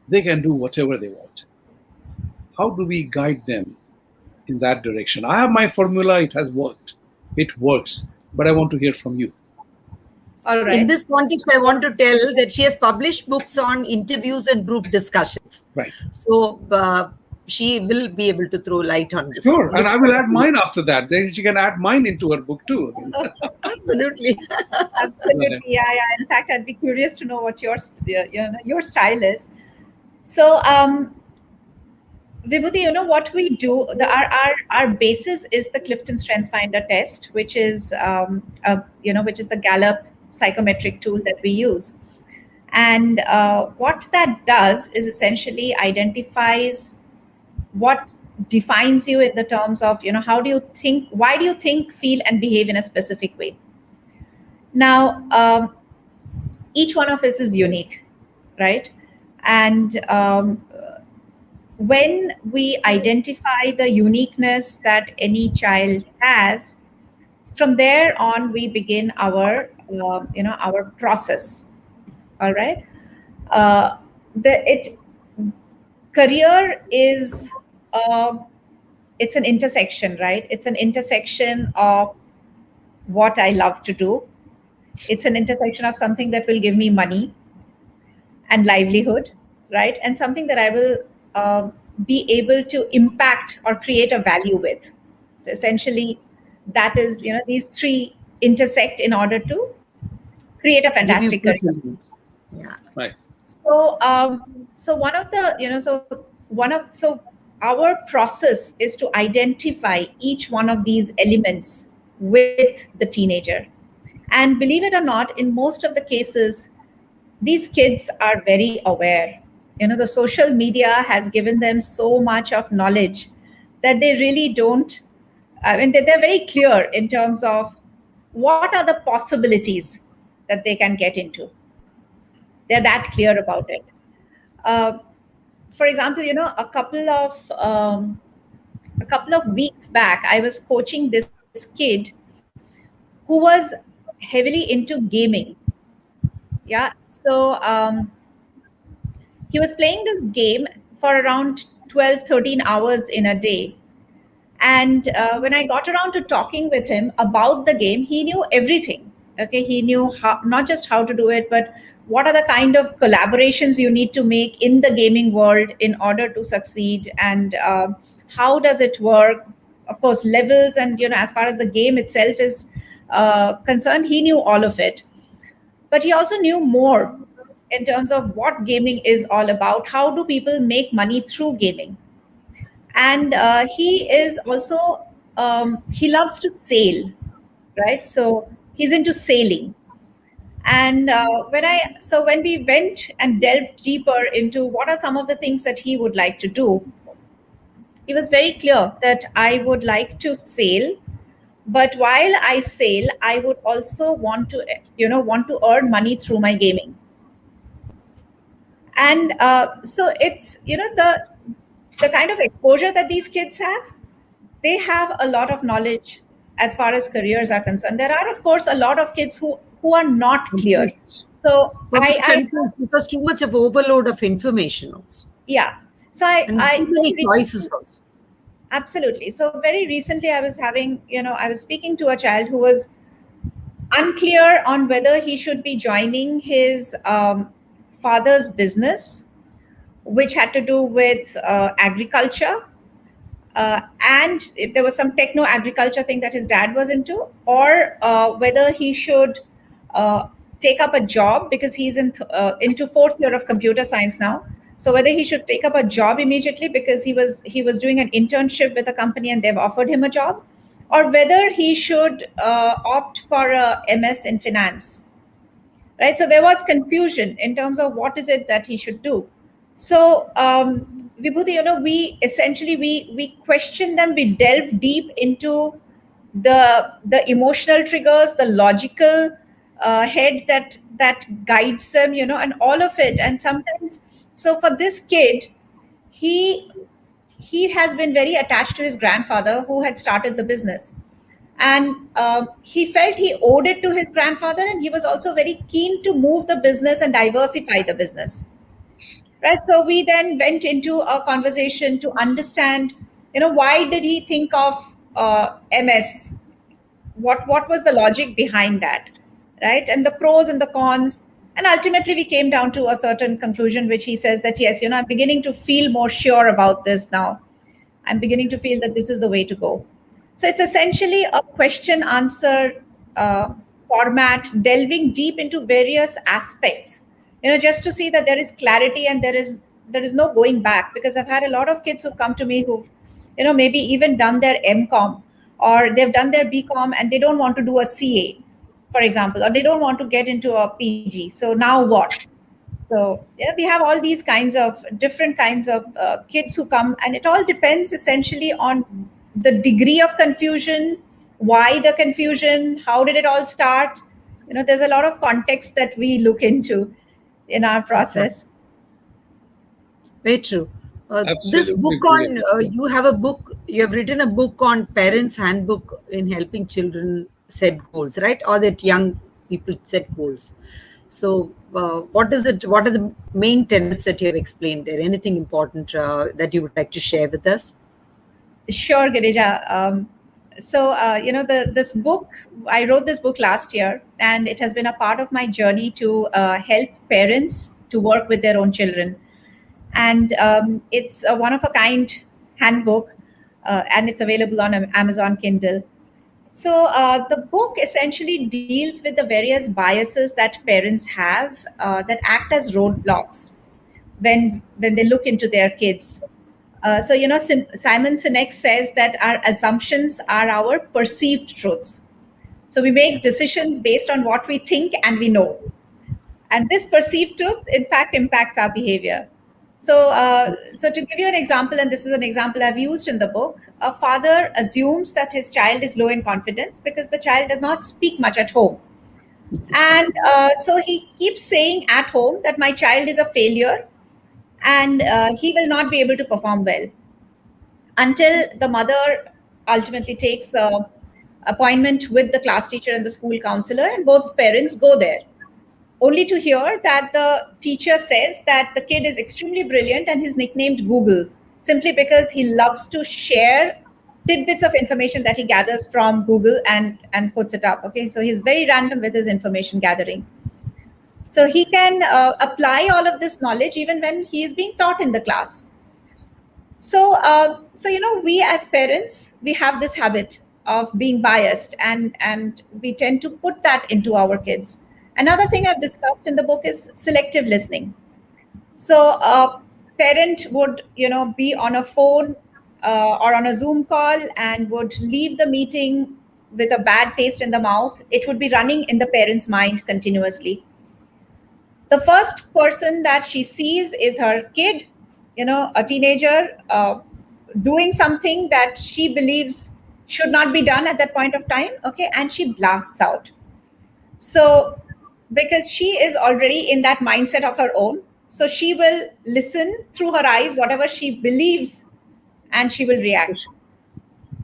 They can do whatever they want. How do we guide them in that direction? I have my formula, it has worked. It works, but I want to hear from you. All right. In this context, I want to tell that she has published books on interviews and group discussions. Right. So she will be able to throw light on this. Sure, and I will add mine after that. Then she can add mine into her book too. Absolutely. Absolutely. Yeah. In fact, I'd be curious to know what your style is. So, Vibhuti, what we do, our basis is the Clifton Strengths Finder test, which is which is the Gallup psychometric tool that we use. And what that does is essentially identifies what defines you in the terms of, how do you think, why do you think, feel, and behave in a specific way? Now, each one of us is unique, right? And when we identify the uniqueness that any child has, from there on, we begin our process. All right. Career is it's an intersection, right? It's an intersection of what I love to do. It's an intersection of something that will give me money and livelihood, right? And something that I will be able to impact or create a value with. So essentially, that is, these three intersect in order to create a fantastic career. Yeah. Right. So, so our process is to identify each one of these elements with the teenager. And believe it or not, in most of the cases, these kids are very aware. The social media has given them so much of knowledge that they really don't, they're very clear in terms of what are the possibilities that they can get into. They're that clear about it. For example, a couple of weeks back, I was coaching this kid who was heavily into gaming. Yeah. So he was playing this game for around 12, 13 hours in a day. And when I got around to talking with him about the game, he knew everything. Okay, he knew how, not just how to do it, but what are the kind of collaborations you need to make in the gaming world in order to succeed, and how does it work? Of course, levels, and as far as the game itself is concerned, he knew all of it. But he also knew more in terms of what gaming is all about. How do people make money through gaming? And he is also he loves to sail, right? So he's into sailing. And when we went and delved deeper into what are some of the things that he would like to do, he was very clear that I would like to sail, but while I sail, I would also want to earn money through my gaming. And so it's the kind of exposure that these kids have. They have a lot of knowledge as far as careers are concerned. There are, of course, a lot of kids who are not clear. So because too much of overload of information also. Yeah. So too many choices also. Absolutely. So very recently, I was speaking to a child who was unclear on whether he should be joining his father's business, which had to do with agriculture. And if there was some techno agriculture thing that his dad was into, or whether he should take up a job, because he's into fourth year of computer science now, So whether he should take up a job immediately because he was doing an internship with a company and they've offered him a job, or whether he should opt for a MS in finance, right? So there was confusion in terms of what is it that he should do. So Vibhuti, we essentially we question them, we delve deep into the emotional triggers, the logical head that guides them, and all of it. And sometimes, so for this kid, he he has been very attached to his grandfather who had started the business, and he felt he owed it to his grandfather, and he was also very keen to move the business and diversify the business, right? So we then went into a conversation to understand, why did he think of MS, what was the logic behind that, right? And the pros and the cons. And ultimately we came down to a certain conclusion, which he says that, yes, I'm beginning to feel more sure about this now. I'm beginning to feel that this is the way to go. So it's essentially a question answer format, delving deep into various aspects, just to see that there is clarity and there is no going back. Because I've had a lot of kids who've come to me who've, maybe even done their MCom, or they've done their BCom and they don't want to do a CA, for example, or they don't want to get into a PG. So now what? So we have all these kinds of different kinds of kids who come, and it all depends essentially on the degree of confusion, why the confusion, how did it all start. There's a lot of context that we look into in our process. Very true. This Absolutely book brilliant. on you have written a book on parents' handbook in helping children set goals, right? Or that young people set goals. So, what is it? What are the main tenets that you have explained there? Anything important that you would like to share with us? Sure, Girija. This book, I wrote this book last year, and it has been a part of my journey to help parents to work with their own children. And it's a one of a kind handbook, and it's available on Amazon Kindle. So the book essentially deals with the various biases that parents have that act as roadblocks when they look into their kids. Simon Sinek says that our assumptions are our perceived truths. So we make decisions based on what we think and we know. And this perceived truth, in fact, impacts our behavior. So to give you an example, and this is an example I've used in the book, a father assumes that his child is low in confidence because the child does not speak much at home. And so he keeps saying at home that my child is a failure and he will not be able to perform well, until the mother ultimately takes a appointment with the class teacher and the school counselor, and both parents go there, only to hear that the teacher says that the kid is extremely brilliant and he's nicknamed Google simply because he loves to share tidbits of information that he gathers from Google and puts it up. Okay, so he's very random with his information gathering. So he can apply all of this knowledge even when he is being taught in the class. So we as parents, we have this habit of being biased, and we tend to put that into our kids. Another thing I've discussed in the book is selective listening. So a parent would, be on a phone or on a Zoom call and would leave the meeting with a bad taste in the mouth. It would be running in the parent's mind continuously. The first person that she sees is her kid, a teenager, doing something that she believes should not be done at that point of time. Okay, and she blasts out. So because she is already in that mindset of her own, so she will listen through her eyes whatever she believes, and she will react,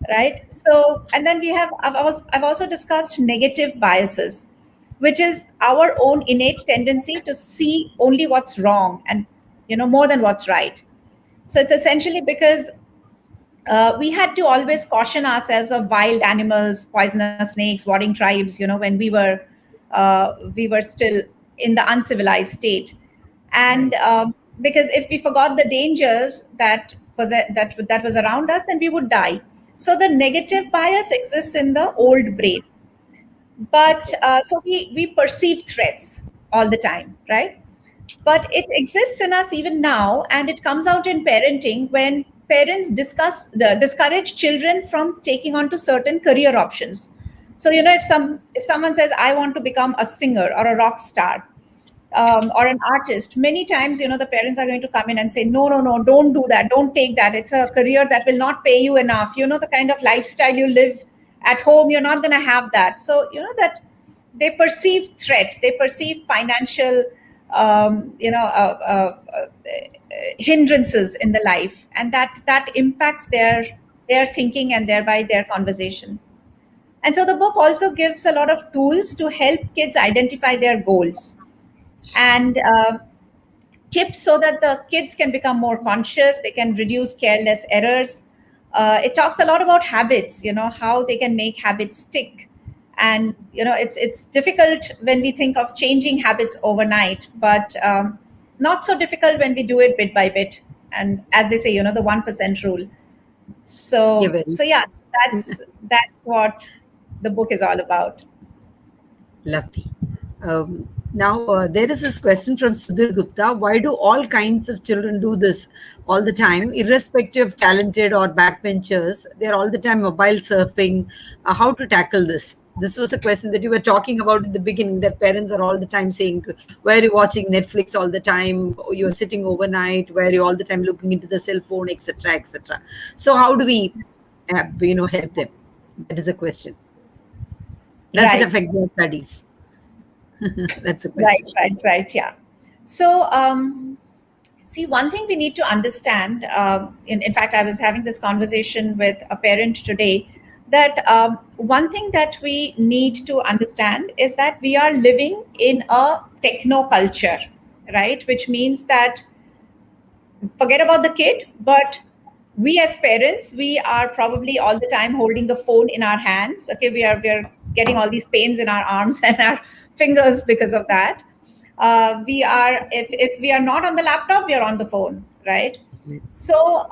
right? So, and then I've also discussed negative biases, which is our own innate tendency to see only what's wrong and more than what's right. So it's essentially because we had to always caution ourselves of wild animals, poisonous snakes, warring tribes, when we were still in the uncivilized state. And because if we forgot the dangers that was around us, then we would die. So the negative bias exists in the old brain. But so we perceive threats all the time, right? But it exists in us even now, and it comes out in parenting when parents discourage children from taking on to certain career options. So if someone says, I want to become a singer or a rock star, or an artist, many times the parents are going to come in and say, no, no, no, don't do that, don't take that, it's a career that will not pay you enough. The kind of lifestyle you live at home, you're not going to have that. So that they perceive threat, they perceive financial hindrances in the life, and that impacts their thinking and thereby their conversation. And so the book also gives a lot of tools to help kids identify their goals, and tips so that the kids can become more conscious, they can reduce careless errors. It talks a lot about habits, how they can make habits stick. And it's difficult when we think of changing habits overnight, but not so difficult when we do it bit by bit. And as they say, the 1% rule. So yeah, that's what the book is all about. Lovely. Now, there is this question from Sudhir Gupta. Why do all kinds of children do this all the time, irrespective of talented or backbenchers? They're all the time mobile surfing. How to tackle this? This was a question that you were talking about in the beginning, that parents are all the time saying, why are you watching Netflix all the time? You're sitting overnight, where are you all the time looking into the cell phone, etc., etc. So how do we, help them? That is a question. Does it affect their studies? That's a question. Right. Yeah. So, see, one thing we need to understand, in fact, I was having this conversation with a parent today, that one thing that we need to understand is that we are living in a techno culture, right? Which means that forget about the kid, but we as parents, we are probably all the time holding the phone in our hands. Okay, we are getting all these pains in our arms and our fingers because of that. We are, if we are not on the laptop, we are on the phone, right? So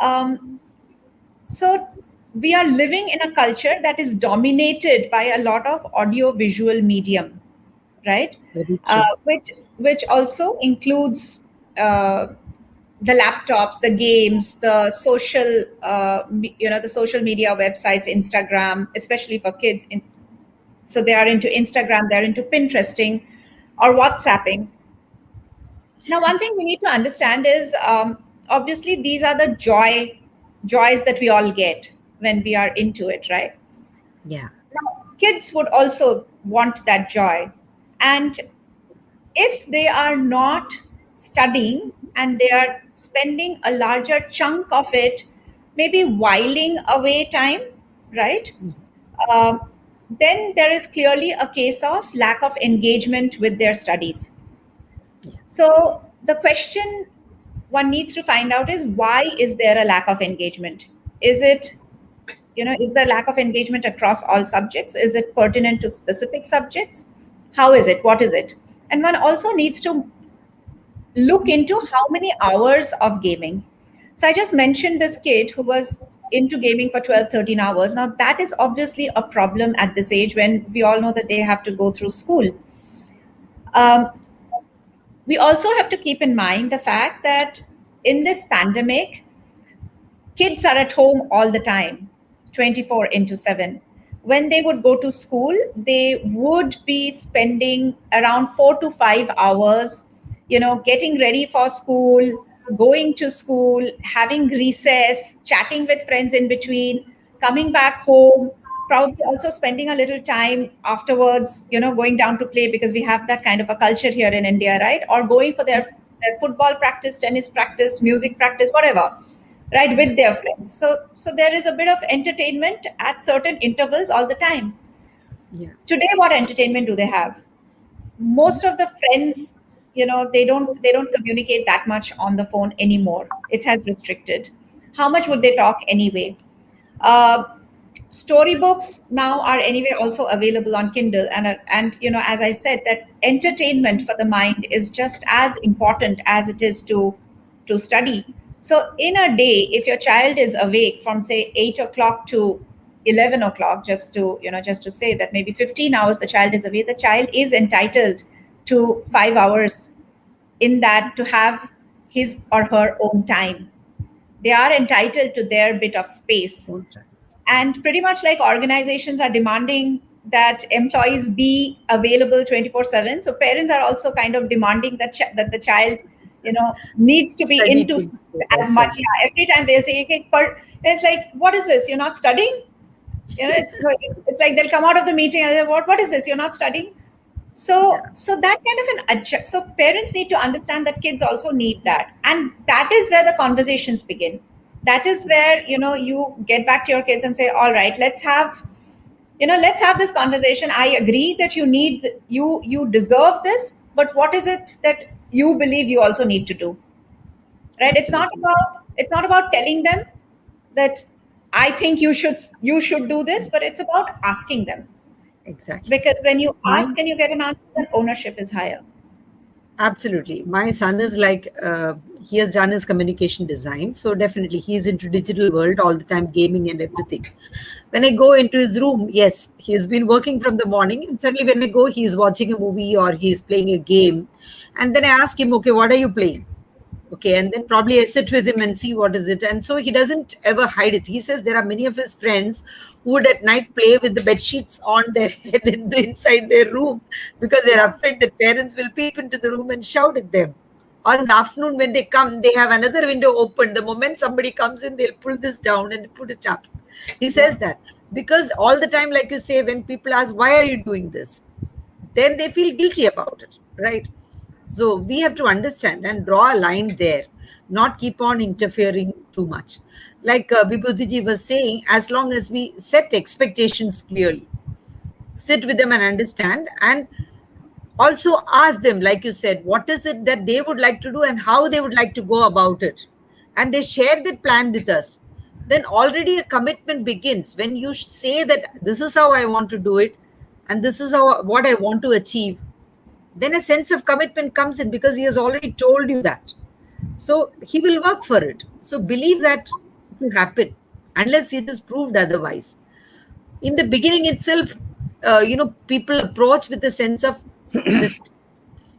we are living in a culture that is dominated by a lot of audio visual medium, right? Which also includes the laptops, the games, the social, the social media websites, Instagram, especially for kids. So they are into Instagram, they're into Pinteresting or WhatsApping. Now, one thing we need to understand is, obviously, these are the joys that we all get when we are into it, right? Yeah. Now, kids would also want that joy. And if they are not studying and they are spending a larger chunk of it, maybe whiling away time, right? Then there is clearly a case of lack of engagement with their studies. So the question one needs to find out is, why is there a lack of engagement? Is it, is there lack of engagement across all subjects? Is it pertinent to specific subjects? How is it? What is it? And one also needs to look into how many hours of gaming. So I just mentioned this kid who was into gaming for 12, 13 hours. Now, that is obviously a problem at this age when we all know that they have to go through school. We also have to keep in mind the fact that in this pandemic, kids are at home all the time, 24/7. When they would go to school, they would be spending around 4 to 5 hours, getting ready for school, going to school, having recess, chatting with friends in between, coming back home, probably also spending a little time afterwards, going down to play, because we have that kind of a culture here in India, right? Or going for their football practice, tennis practice, music practice, whatever, right, with their friends. So there is a bit of entertainment at certain intervals all the time. Yeah. Today, what entertainment do they have? Most of the friends, they don't communicate that much on the phone anymore. It has restricted. How much would they talk anyway? Storybooks now are anyway also available on Kindle, and as I said, that entertainment for the mind is just as important as it is to study. So in a day, if your child is awake from say 8 o'clock to 11 o'clock, just to say that maybe 15 hours the child is awake, the child is entitled to 5 hours in that to have his or her own time. They are entitled to their bit of space. And pretty much like organizations are demanding that employees be available 24/7. So parents are also kind of demanding that that the child, needs to be Study into to as much. Yeah, every time they'll say, okay, it's like, what is this? You're not studying? It's like they'll come out of the meeting and say, what is this? You're not studying? So that kind of an adjust. So parents need to understand that kids also need that, and that is where the conversations begin. That is where you get back to your kids and say, all right, let's have this conversation. I agree that you deserve this, but what is it that you believe you also need to do? Right? It's not about telling them that I think you should do this, but it's about asking them. Exactly. Because when you ask and you get an answer, then ownership is higher. Absolutely. My son is like, he has done his communication design. So definitely he's into digital world all the time, gaming and everything. When I go into his room, yes, he's been working from the morning. And suddenly when I go, he's watching a movie or he's playing a game. And then I ask him, okay, what are you playing? Okay, and then probably I sit with him and see what is it. And so he doesn't ever hide it. He says there are many of his friends who would at night play with the bed sheets on their head inside their room because they're afraid that parents will peep into the room and shout at them. Or in the afternoon when they come, they have another window open. The moment somebody comes in, they'll pull this down and put it up. He says that because all the time, like you say, when people ask, why are you doing this? Then they feel guilty about it, right? So we have to understand and draw a line there, not keep on interfering too much. Like Vibhuti was saying, as long as we set expectations clearly, sit with them and understand, and also ask them, like you said, what is it that they would like to do and how they would like to go about it. And they share that plan with us. Then already a commitment begins when you say that this is how I want to do it and this is how what I want to achieve. Then a sense of commitment comes in because he has already told you that. So he will work for it. So believe that to happen unless it is proved otherwise. In the beginning itself, people approach with a sense of mistake.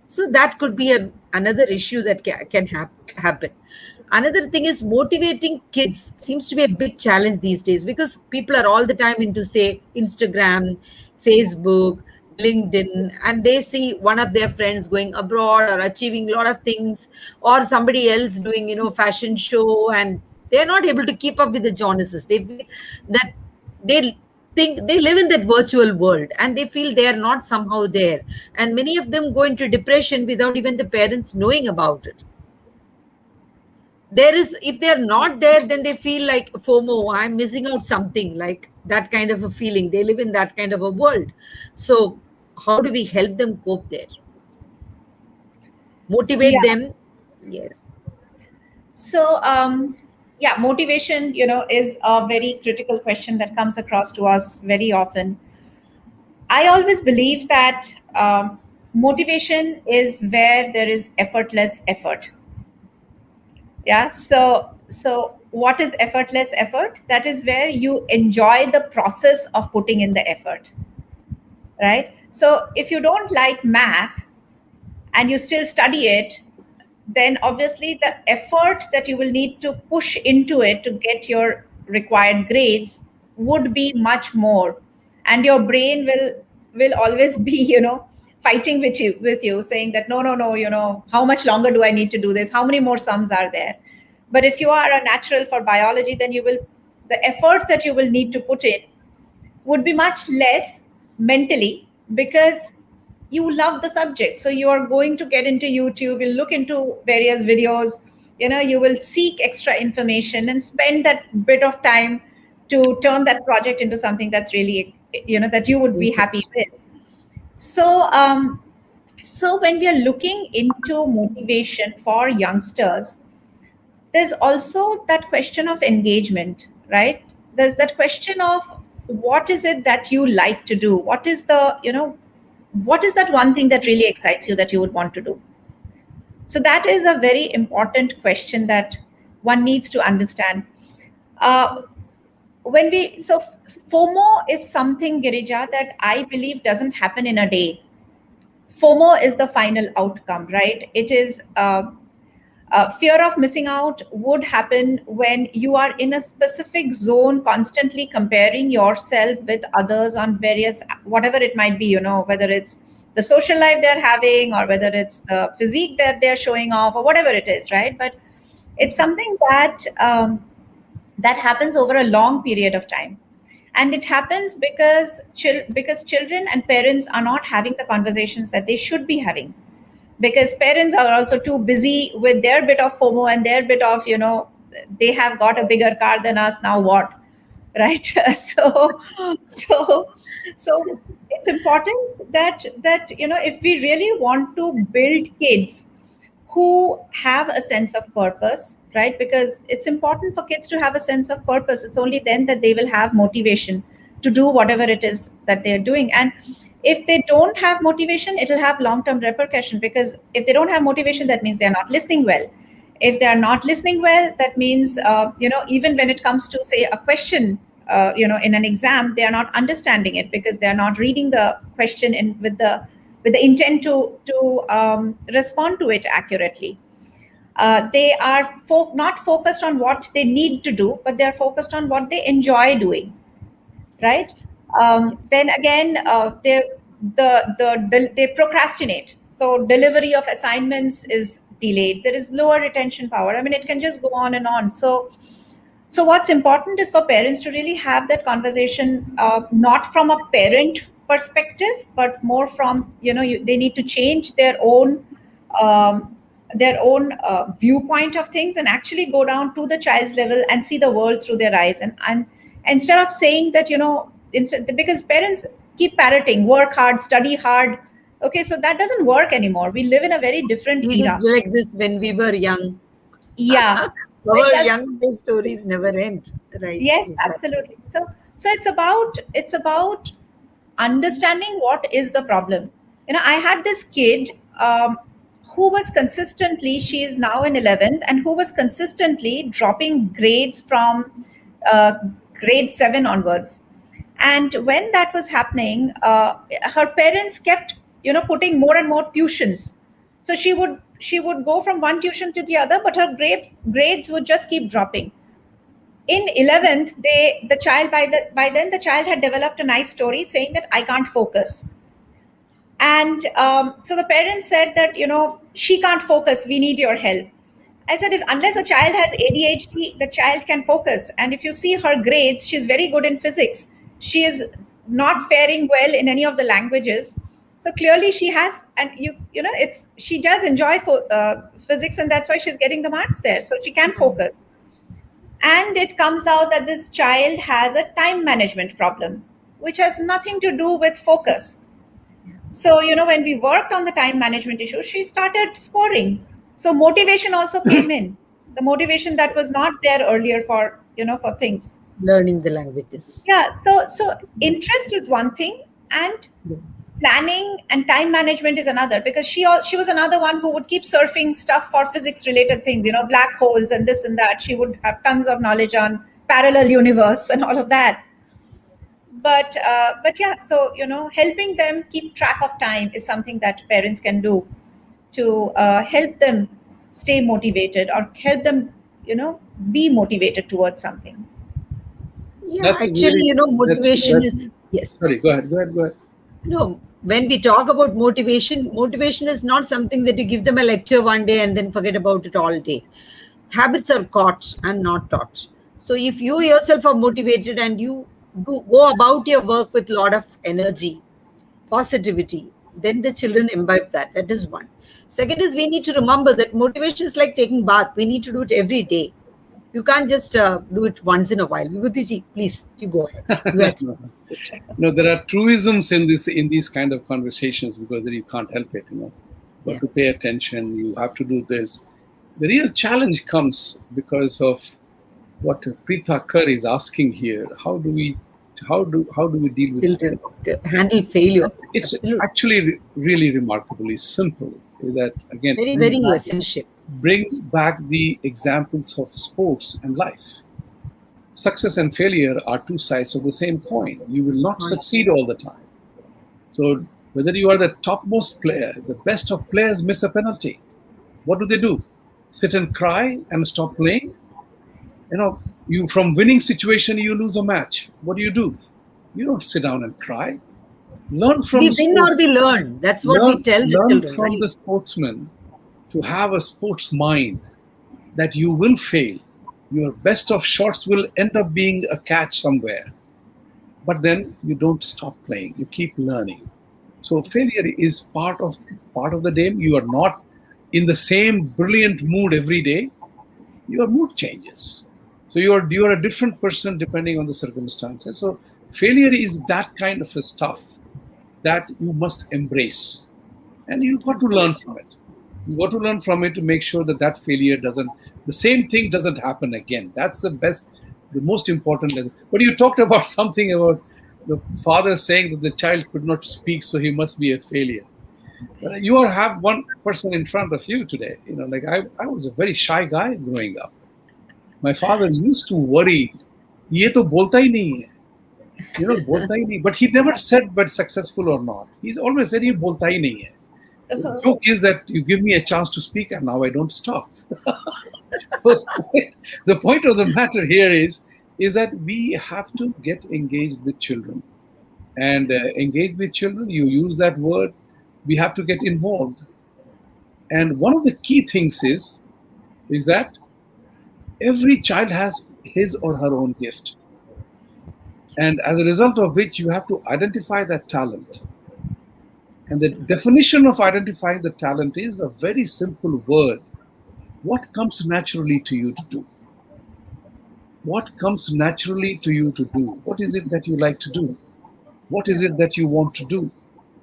So that could be another issue that can happen. Another thing is motivating kids seems to be a big challenge these days because people are all the time into, say, Instagram, Facebook, LinkedIn, and they see one of their friends going abroad or achieving a lot of things, or somebody else doing, fashion show, and they're not able to keep up with the Jonases. They feel that they think they live in that virtual world and they feel they are not somehow there. And many of them go into depression without even the parents knowing about it. There is, if they're not there, then they feel like FOMO, I'm missing out something, like that kind of a feeling. They live in that kind of a world. So how do we help them cope there? Motivate Yeah. them. Yes. So, motivation, is a very critical question that comes across to us very often. I always believe that motivation is where there is effortless effort. Yeah. So what is effortless effort? That is where you enjoy the process of putting in the effort. Right. So if you don't like math and you still study it, then obviously the effort that you will need to push into it to get your required grades would be much more, and your brain will always be fighting with you saying that no, no, no, how much longer do I need to do this, how many more sums are there. But if you are a natural for biology, then the effort that you will need to put in would be much less mentally, because you love the subject. So you are going to get into YouTube, you'll look into various videos, you will seek extra information and spend that bit of time to turn that project into something that's really, that you would be happy with. So when we are looking into motivation for youngsters, there's also that question of engagement, right? There's that question of what is it that you like to do? What is that one thing that really excites you that you would want to do? So that is a very important question that one needs to understand. Uh, FOMO is something, Girija, that I believe doesn't happen in a day. FOMO is the final outcome, right? It is fear of missing out would happen when you are in a specific zone, constantly comparing yourself with others on various, whatever it might be, whether it's the social life they're having or whether it's the physique that they're showing off or whatever it is, right? But it's something that happens over a long period of time, and it happens because children and parents are not having the conversations that they should be having, because parents are also too busy with their bit of FOMO and their bit of, they have got a bigger car than us, now what, right? So so it's important that if we really want to build kids who have a sense of purpose, right? Because it's important for kids to have a sense of purpose. It's only then that they will have motivation to do whatever it is that they're doing. And if they don't have motivation, it'll have long-term repercussion, because if they don't have motivation, that means they're not listening well. If they are not listening well, that means even when it comes to, say, a question, in an exam, they are not understanding it because they are not reading the question with the intent to respond to it accurately. They are not focused on what they need to do, but they are focused on what they enjoy doing, right? Then again, they procrastinate. So delivery of assignments is delayed. There is lower retention power. I mean, it can just go on and on. So what's important is for parents to really have that conversation, not from a parent perspective, but more from, they need to change um, their own viewpoint of things, and actually go down to the child's level and see the world through their eyes. And instead of saying that, because parents keep parroting, work hard, study hard. Okay, so that doesn't work anymore. We live in a very different We did era. like this when we were young. Yeah. Our young day stories never end, right? Yes, Exactly. absolutely. So it's about understanding what is the problem. I had this kid who was consistently, she is now in 11th, and who was consistently dropping grades from uh, grade 7 onwards. And when that was happening, her parents kept, putting more and more tuitions. So she would go from one tuition to the other, but her grades would just keep dropping. In 11th, the child, by then the child had developed a nice story saying that I can't focus. And so the parents said that, she can't focus, we need your help. I said, if unless a child has ADHD, the child can focus. And if you see her grades, she's very good in physics. She is not faring well in any of the languages. So clearly she has, and she does enjoy physics, and that's why she's getting the marks there. So she can focus. And it comes out that this child has a time management problem, which has nothing to do with focus. So, when we worked on the time management issue, she started scoring. So motivation also came in. The motivation that was not there earlier for things. Learning the languages. Yeah. So interest is one thing, and planning and time management is another, because she was another one who would keep surfing stuff for physics related things, black holes and this and that. She would have tons of knowledge on parallel universe and all of that. But yeah, so helping them keep track of time is something that parents can do to help them stay motivated, or help them be motivated towards something. Yeah, That's actually, really, motivation is, yes. sorry, go ahead. No, when we talk about motivation is not something that you give them a lecture one day and then forget about it all day. Habits are caught and not taught. So if you yourself are motivated and you go about your work with a lot of energy, positivity, then the children imbibe that. That is one. Second is, we need to remember that motivation is like taking bath. We need to do it every day. You can't just do it once in a while. Vibhuti ji, please, you go ahead. You had No, there are truisms in these kind of conversations, because you can't help it, But Yeah. to pay attention, you have to do this. The real challenge comes because of what Preetha Kar is asking here. How do we deal with children to handle failure. It's Absolutely. actually really remarkably simple. That again, Very, very essential. bring back the examples of sports and life. Success and failure are two sides of the same coin. You will not succeed all the time. So Whether you are the topmost player, the best of players miss a penalty. What do? Sit and cry and stop playing? You from winning situation, you lose a match. What do? You don't sit down and cry. Learn from We win sport. or we learn. That's what we tell the Learn children, from right? the sportsman to have a sports mind, that you will fail. Your best of shots will end up being a catch somewhere. But then you don't stop playing. You keep learning. So failure is part of the game. You are not in the same brilliant mood every day. Your mood changes. So you're a different person depending on the circumstances. So failure is that kind of a stuff that you must embrace, and you've got to learn from it. You got to learn from it to make sure that failure the same thing doesn't happen again. That's the most important lesson. But you talked about something about the father saying that the child could not speak, so he must be a failure. You have one person in front of you today. Like I was a very shy guy growing up. My father used to worry, ये तो बोलता ही नहीं है. बोलता ही नहीं. But he never said but successful or not. He's always said, ये बोलता ही नहीं है. The joke is that you give me a chance to speak and now I don't stop. So the point of the matter here is that we have to get engaged with children. And engage with children, you use that word, we have to get involved. And one of the key things is that every child has his or her own gift. And as a result of which, you have to identify that talent. And the definition of identifying the talent is a very simple word. What comes naturally to you to do? What comes naturally to you to do? What is it that you like to do? What is it that you want to do?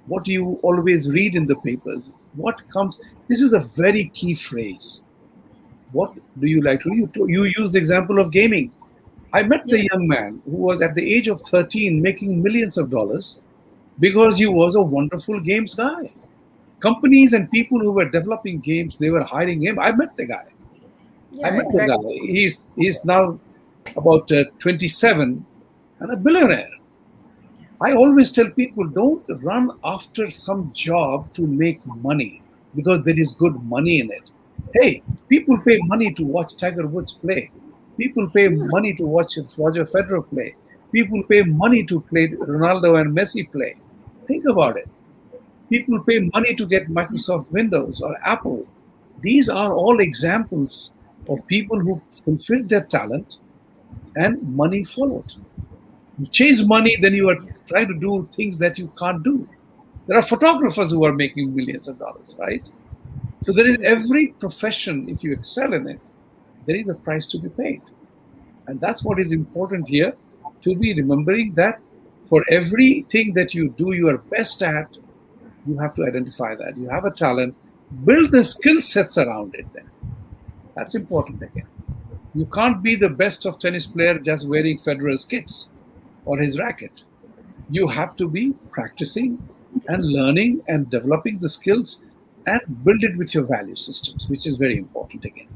What do you always read in the papers? This is a very key phrase. What do you like to do? You use the example of gaming. I met the young man who was at the age of 13 making millions of dollars because he was a wonderful games guy. Companies and people who were developing games, they were hiring him. I met the guy. The guy. He's now about 27 and a billionaire. I always tell people, don't run after some job to make money because there is good money in it. Hey, people pay money to watch Tiger Woods play. People pay money to watch Roger Federer play. People pay money to play Ronaldo and Messi play. Think about it. People pay money to get Microsoft Windows or Apple. These are all examples of people who fulfilled their talent and money followed. You chase money, then you are trying to do things that you can't do. There are photographers who are making millions of dollars, right? So there is every profession, if you excel in it, there is a price to be paid. And that's what is important here, to be remembering that for everything that you do, you are best at, you have to identify that. You have a talent, build the skill sets around it then. That's important again. You can't be the best of tennis player just wearing Federer's kits or his racket. You have to be practicing and learning and developing the skills and build it with your value systems, which is very important again.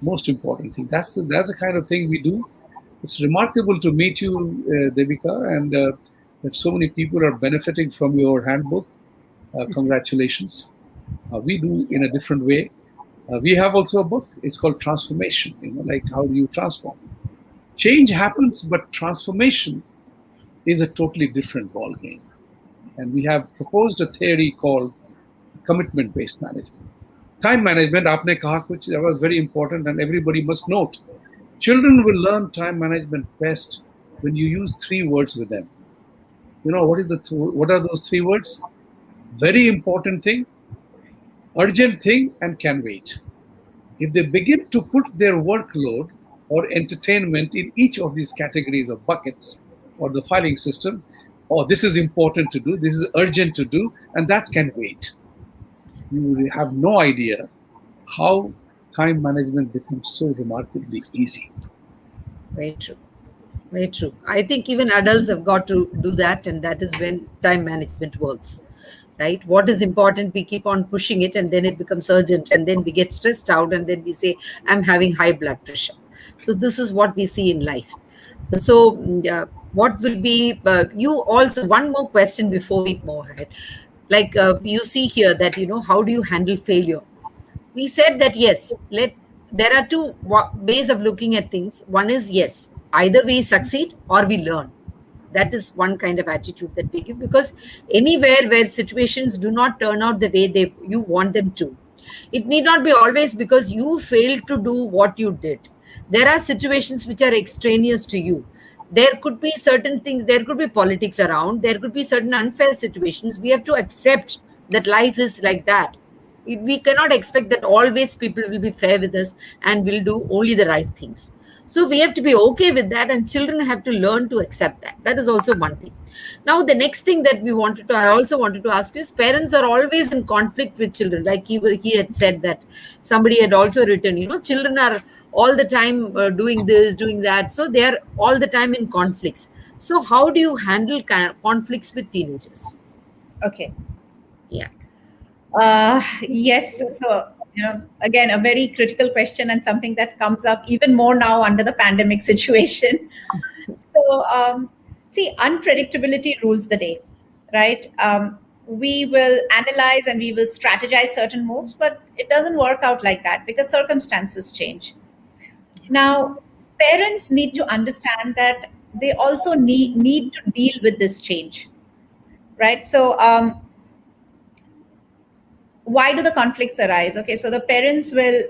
Most important thing. That's the kind of thing we do. It's remarkable to meet you, Devika, and that so many people are benefiting from your handbook. Congratulations. We do in a different way. We have also a book. It's called Transformation. Like how do you transform? Change happens, but transformation is a totally different ball game. And we have proposed a theory called commitment-based management. Time management, aapne kaha kuch, that was very important, and everybody must note. Children will learn time management best when you use 3 words with them. What are those 3 words? Very important thing, urgent thing, and can wait. If they begin to put their workload or entertainment in each of these categories of buckets or the filing system, this is important to do, this is urgent to do, and that can wait. You have no idea how time management becomes so remarkably easy. Very true. Very true. I think even adults have got to do that, and that is when time management works. Right? What is important, we keep on pushing it, and then it becomes urgent, and then we get stressed out, and then we say, I'm having high blood pressure. So this is what we see in life. So what will be, you also, one more question before we move ahead. Like you see here that, how do you handle failure? We said that yes, there are two ways of looking at things. One is, yes, either we succeed or we learn. That is one kind of attitude that we give, because anywhere where situations do not turn out the way you want them to, it need not be always because you failed to do what you did. There are situations which are extraneous to you. There could be certain things, there could be politics around, there could be certain unfair situations. We have to accept that life is like that. We cannot expect that always people will be fair with us and will do only the right things. So we have to be okay with that, and children have to learn to accept that. That is also one thing. Now the next thing that I also wanted to ask you is, parents are always in conflict with children. Like he had said that somebody had also written, children are all the time doing this, doing that, so they are all the time in conflicts. So how do you handle conflicts with teenagers? Okay. Yeah. Yes. So, again, a very critical question, and something that comes up even more now under the pandemic situation. So, see, unpredictability rules the day, right? We will analyze and we will strategize certain moves, but it doesn't work out like that because circumstances change. Now, parents need to understand that they also need to deal with this change, right? So, why do the conflicts arise? Okay, so the parents will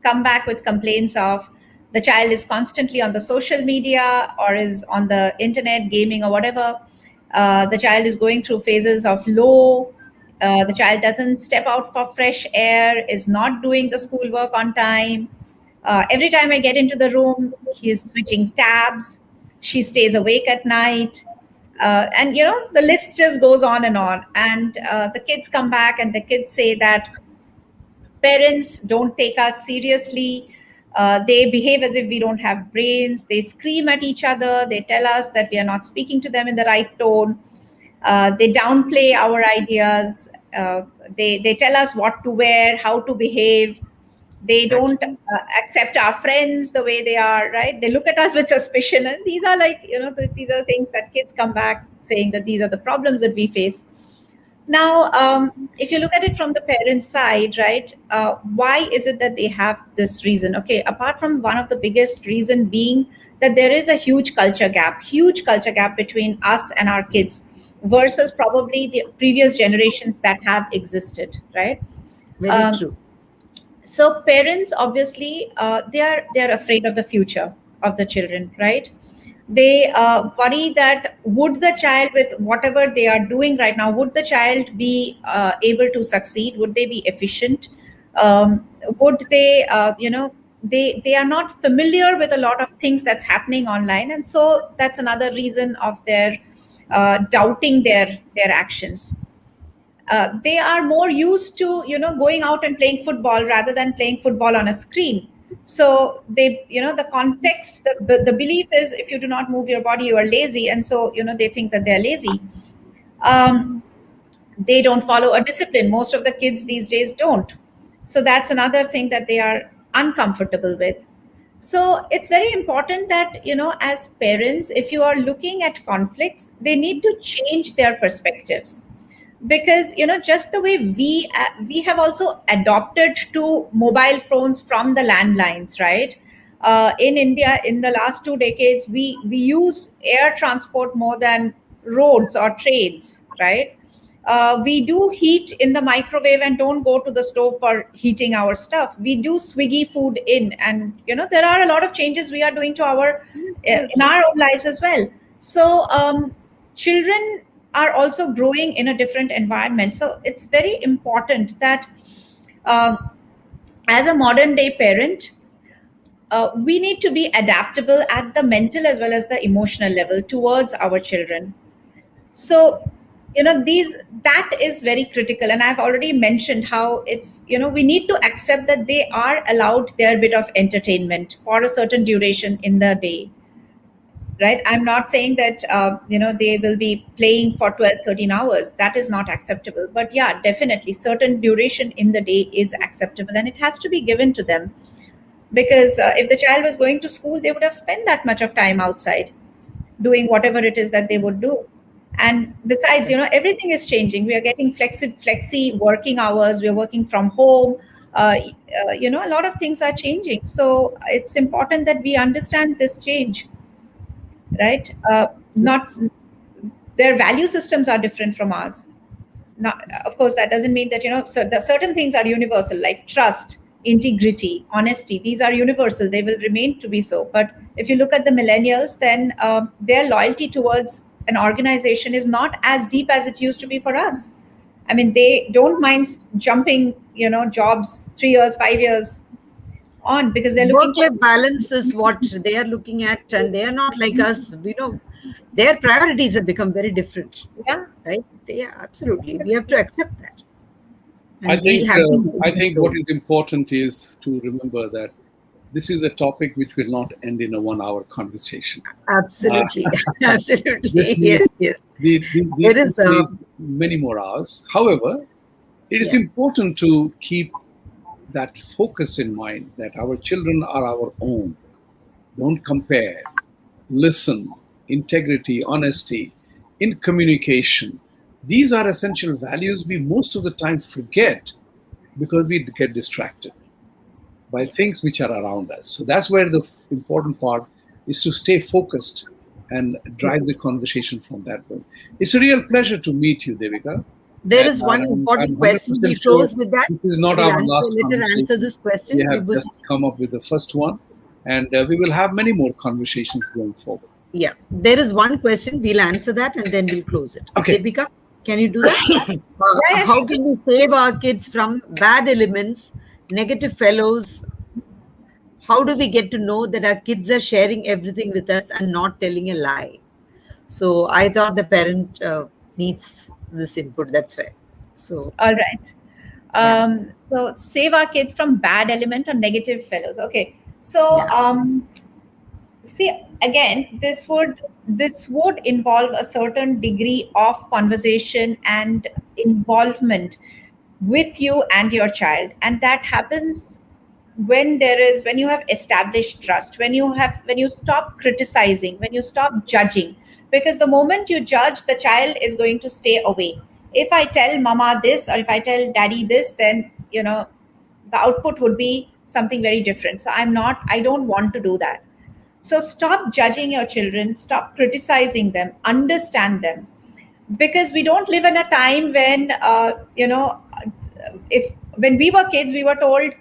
come back with complaints of the child is constantly on the social media or is on the internet gaming or whatever. The child is going through phases of low. The child doesn't step out for fresh air, is not doing the schoolwork on time. Every time I get into the room, he is switching tabs. She stays awake at night. And the list just goes on and on. And the kids come back and the kids say that parents don't take us seriously. They behave as if we don't have brains. They scream at each other. They tell us that we are not speaking to them in the right tone. They downplay our ideas. They tell us what to wear, how to behave. They don't accept our friends the way they are, right? They look at us with suspicion. And these are like, these are things that kids come back saying that these are the problems that we face. Now, if you look at it from the parents' side, right, why is it that they have this reason? Okay, apart from one of the biggest reason being that there is a huge culture gap between us and our kids versus probably the previous generations that have existed, right? Very true. So parents obviously they're afraid of the future of the children, right? They worry that would the child, with whatever they are doing right now, would the child be able to succeed? Would they be efficient? Would they they are not familiar with a lot of things that's happening online, and so that's another reason of their doubting their actions. They are more used to going out and playing football rather than playing football on a screen. So they, the context, the belief is if you do not move your body you are lazy, and so they think that they're lazy. They don't follow a discipline. Most of the kids these days don't. So that's another thing that they are uncomfortable with. So it's very important that as parents, if you are looking at conflicts, they need to change their perspectives, because just the way we have also adopted to mobile phones from the landlines, right? In India, in the last 2 decades, we use air transport more than roads or trains, right? We do heat in the microwave and don't go to the stove for heating our stuff. We do Swiggy food in, and there are a lot of changes we are doing to our in our own lives as well. So children are also growing in a different environment. So it's very important that as a modern day parent, we need to be adaptable at the mental as well as the emotional level towards our children. So these that is very critical, and I've already mentioned how it's we need to accept that they are allowed their bit of entertainment for a certain duration in the day, right? I'm not saying that they will be playing for 12, 13 hours. That is not acceptable. But yeah, definitely certain duration in the day is acceptable, and it has to be given to them, because if the child was going to school, they would have spent that much of time outside doing whatever it is that they would do. And besides, everything is changing. We are getting flexi working hours. We are working from home. A lot of things are changing. So it's important that we understand this change, right? Not Yes. Their value systems are different from ours. Not, of course, that doesn't mean that so the certain things are universal, like trust, integrity, honesty. These are universal. They will remain to be so. But if you look at the millennials, then their loyalty towards an organization is not as deep as it used to be for us. I mean, they don't mind jumping, jobs 3 years, 5 years on, because they're looking for. Work-life balance is what they are looking at, and they are not like us. Their priorities have become very different, Yeah. right? Yeah, absolutely. We have to accept that I and be think happy I with think so. what is important is to remember that this is a topic which will not end in a 1 hour conversation. Absolutely. This Absolutely. needs Yes, yes. There this is needs many more hours. However, it is yeah, important to keep that focus in mind that our children are our own. Don't compare. Listen, integrity, honesty, in communication. These are essential values we most of the time forget because we get distracted by yes. things which are around us. So that's where the important part is to stay focused and drive the conversation from that way. It's a real pleasure to meet you, Devika. There And is one I'm important question. 100% We'll sure close with that. this is not We'll our answer, last let her answer conversation. this question. We have Vibhuti. just come up with the first one, and we will have many more conversations going forward. Yeah, there is one question. We'll answer that and then we'll close it. Okay. Deepika, can you do that? Yeah, yeah, How sure. can we save our kids from bad elements, negative fellows? How do we get to know that our kids are sharing everything with us and not telling a lie? So I thought the parent needs this input. That's why. So All right. yeah, So save our kids from bad element or negative fellows. Okay. So yeah, see, again, this would involve a certain degree of conversation and involvement with you and your child, and that happens when you have established trust, when you stop criticizing, when you stop judging. Because the moment you judge, the child is going to stay away. If I tell mama this, or if I tell daddy this, then the output would be something very different. So I don't want to do that. So stop judging your children, stop criticizing them, understand them. Because we don't live in a time when, if when we were kids, we were told,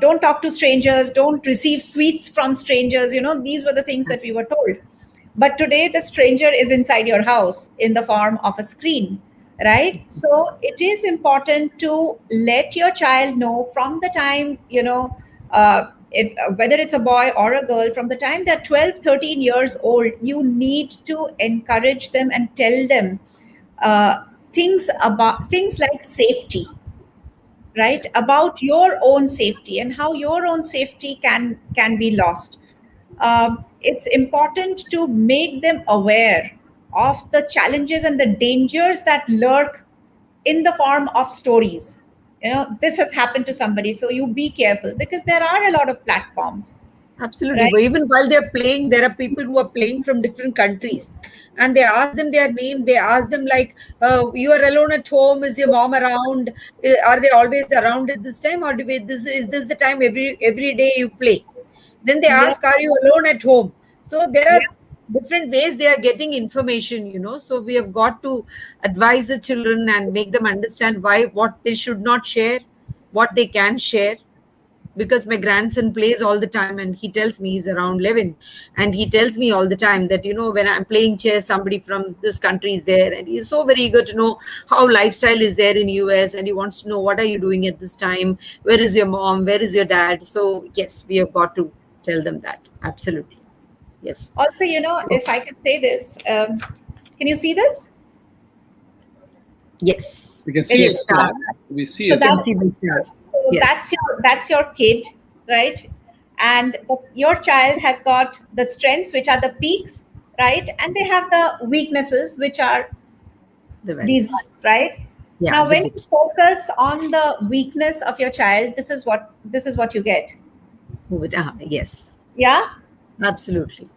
don't talk to strangers, don't receive sweets from strangers. These were the things that we were told. But today, the stranger is inside your house in the form of a screen, right? So it is important to let your child know from the time, if whether it's a boy or a girl, from the time they're 12, 13 years old, you need to encourage them and tell them uh, things like safety, right? About your own safety and how your own safety can be lost. It's important to make them aware of the challenges and the dangers that lurk in the form of stories. This has happened to somebody, so you be careful, because there are a lot of platforms, absolutely. But right? even while they're playing, there are people who are playing from different countries, and they ask them their name. They ask them like, "You are alone at home. Is your mom around? Are they always around at this time, or is this the time every day you play?" Then they Yeah, ask, "Are you alone at home?" So there are yeah. different ways they are getting information. So we have got to advise the children and make them understand what they should not share, what they can share. Because my grandson plays all the time, and he tells me he's around 11, and he tells me all the time that when I'm playing chess, somebody from this country is there, and he's so very eager to know how lifestyle is there in US, and he wants to know, what are you doing at this time, where is your mom, where is your dad? So yes, we have got to tell them that. Absolutely. Yes. Also, if I could say this, can you see this? Yes. We can Very see a Yes, good. star. star. We see So a You can star. that's see the star. so Yes. that's your kid, right? And your child has got the strengths, which are the peaks, right? And they have the weaknesses, which are The these values. ones, right? Yeah, Now, the when you dips. focus on the weakness of your child, this is what you get. Move it. Yes. Yeah. Absolutely.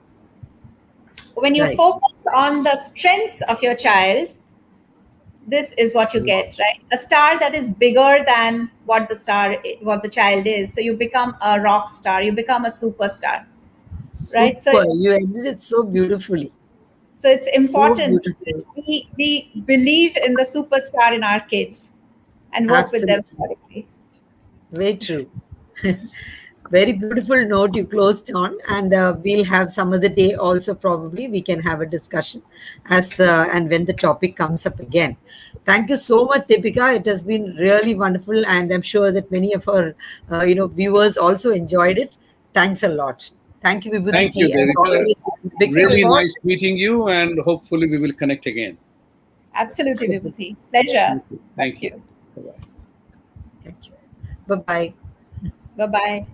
When you Right. focus on the strengths of your child, this is what you get, right? A star that is bigger than what the child is. So you become a rock star, you become a superstar, right? Super. You ended it so beautifully. So it's So important beautiful. that we believe in the superstar in our kids and work with them Absolutely. accordingly. Very true. Very beautiful note you closed on, and we'll have some other day also. Probably we can have a discussion as and when the topic comes up again. Thank you so much, Deepika. It has been really wonderful, and I'm sure that many of our viewers also enjoyed it. Thanks a lot. Thank you, Vibhuti Thank you, ji, as Devika. always. Big Really support. nice meeting you, and hopefully we will connect again. Absolutely, Vibhuti. Pleasure. Thank you. Thank Thank you. you. Bye-bye. Thank you. Bye bye. Bye bye.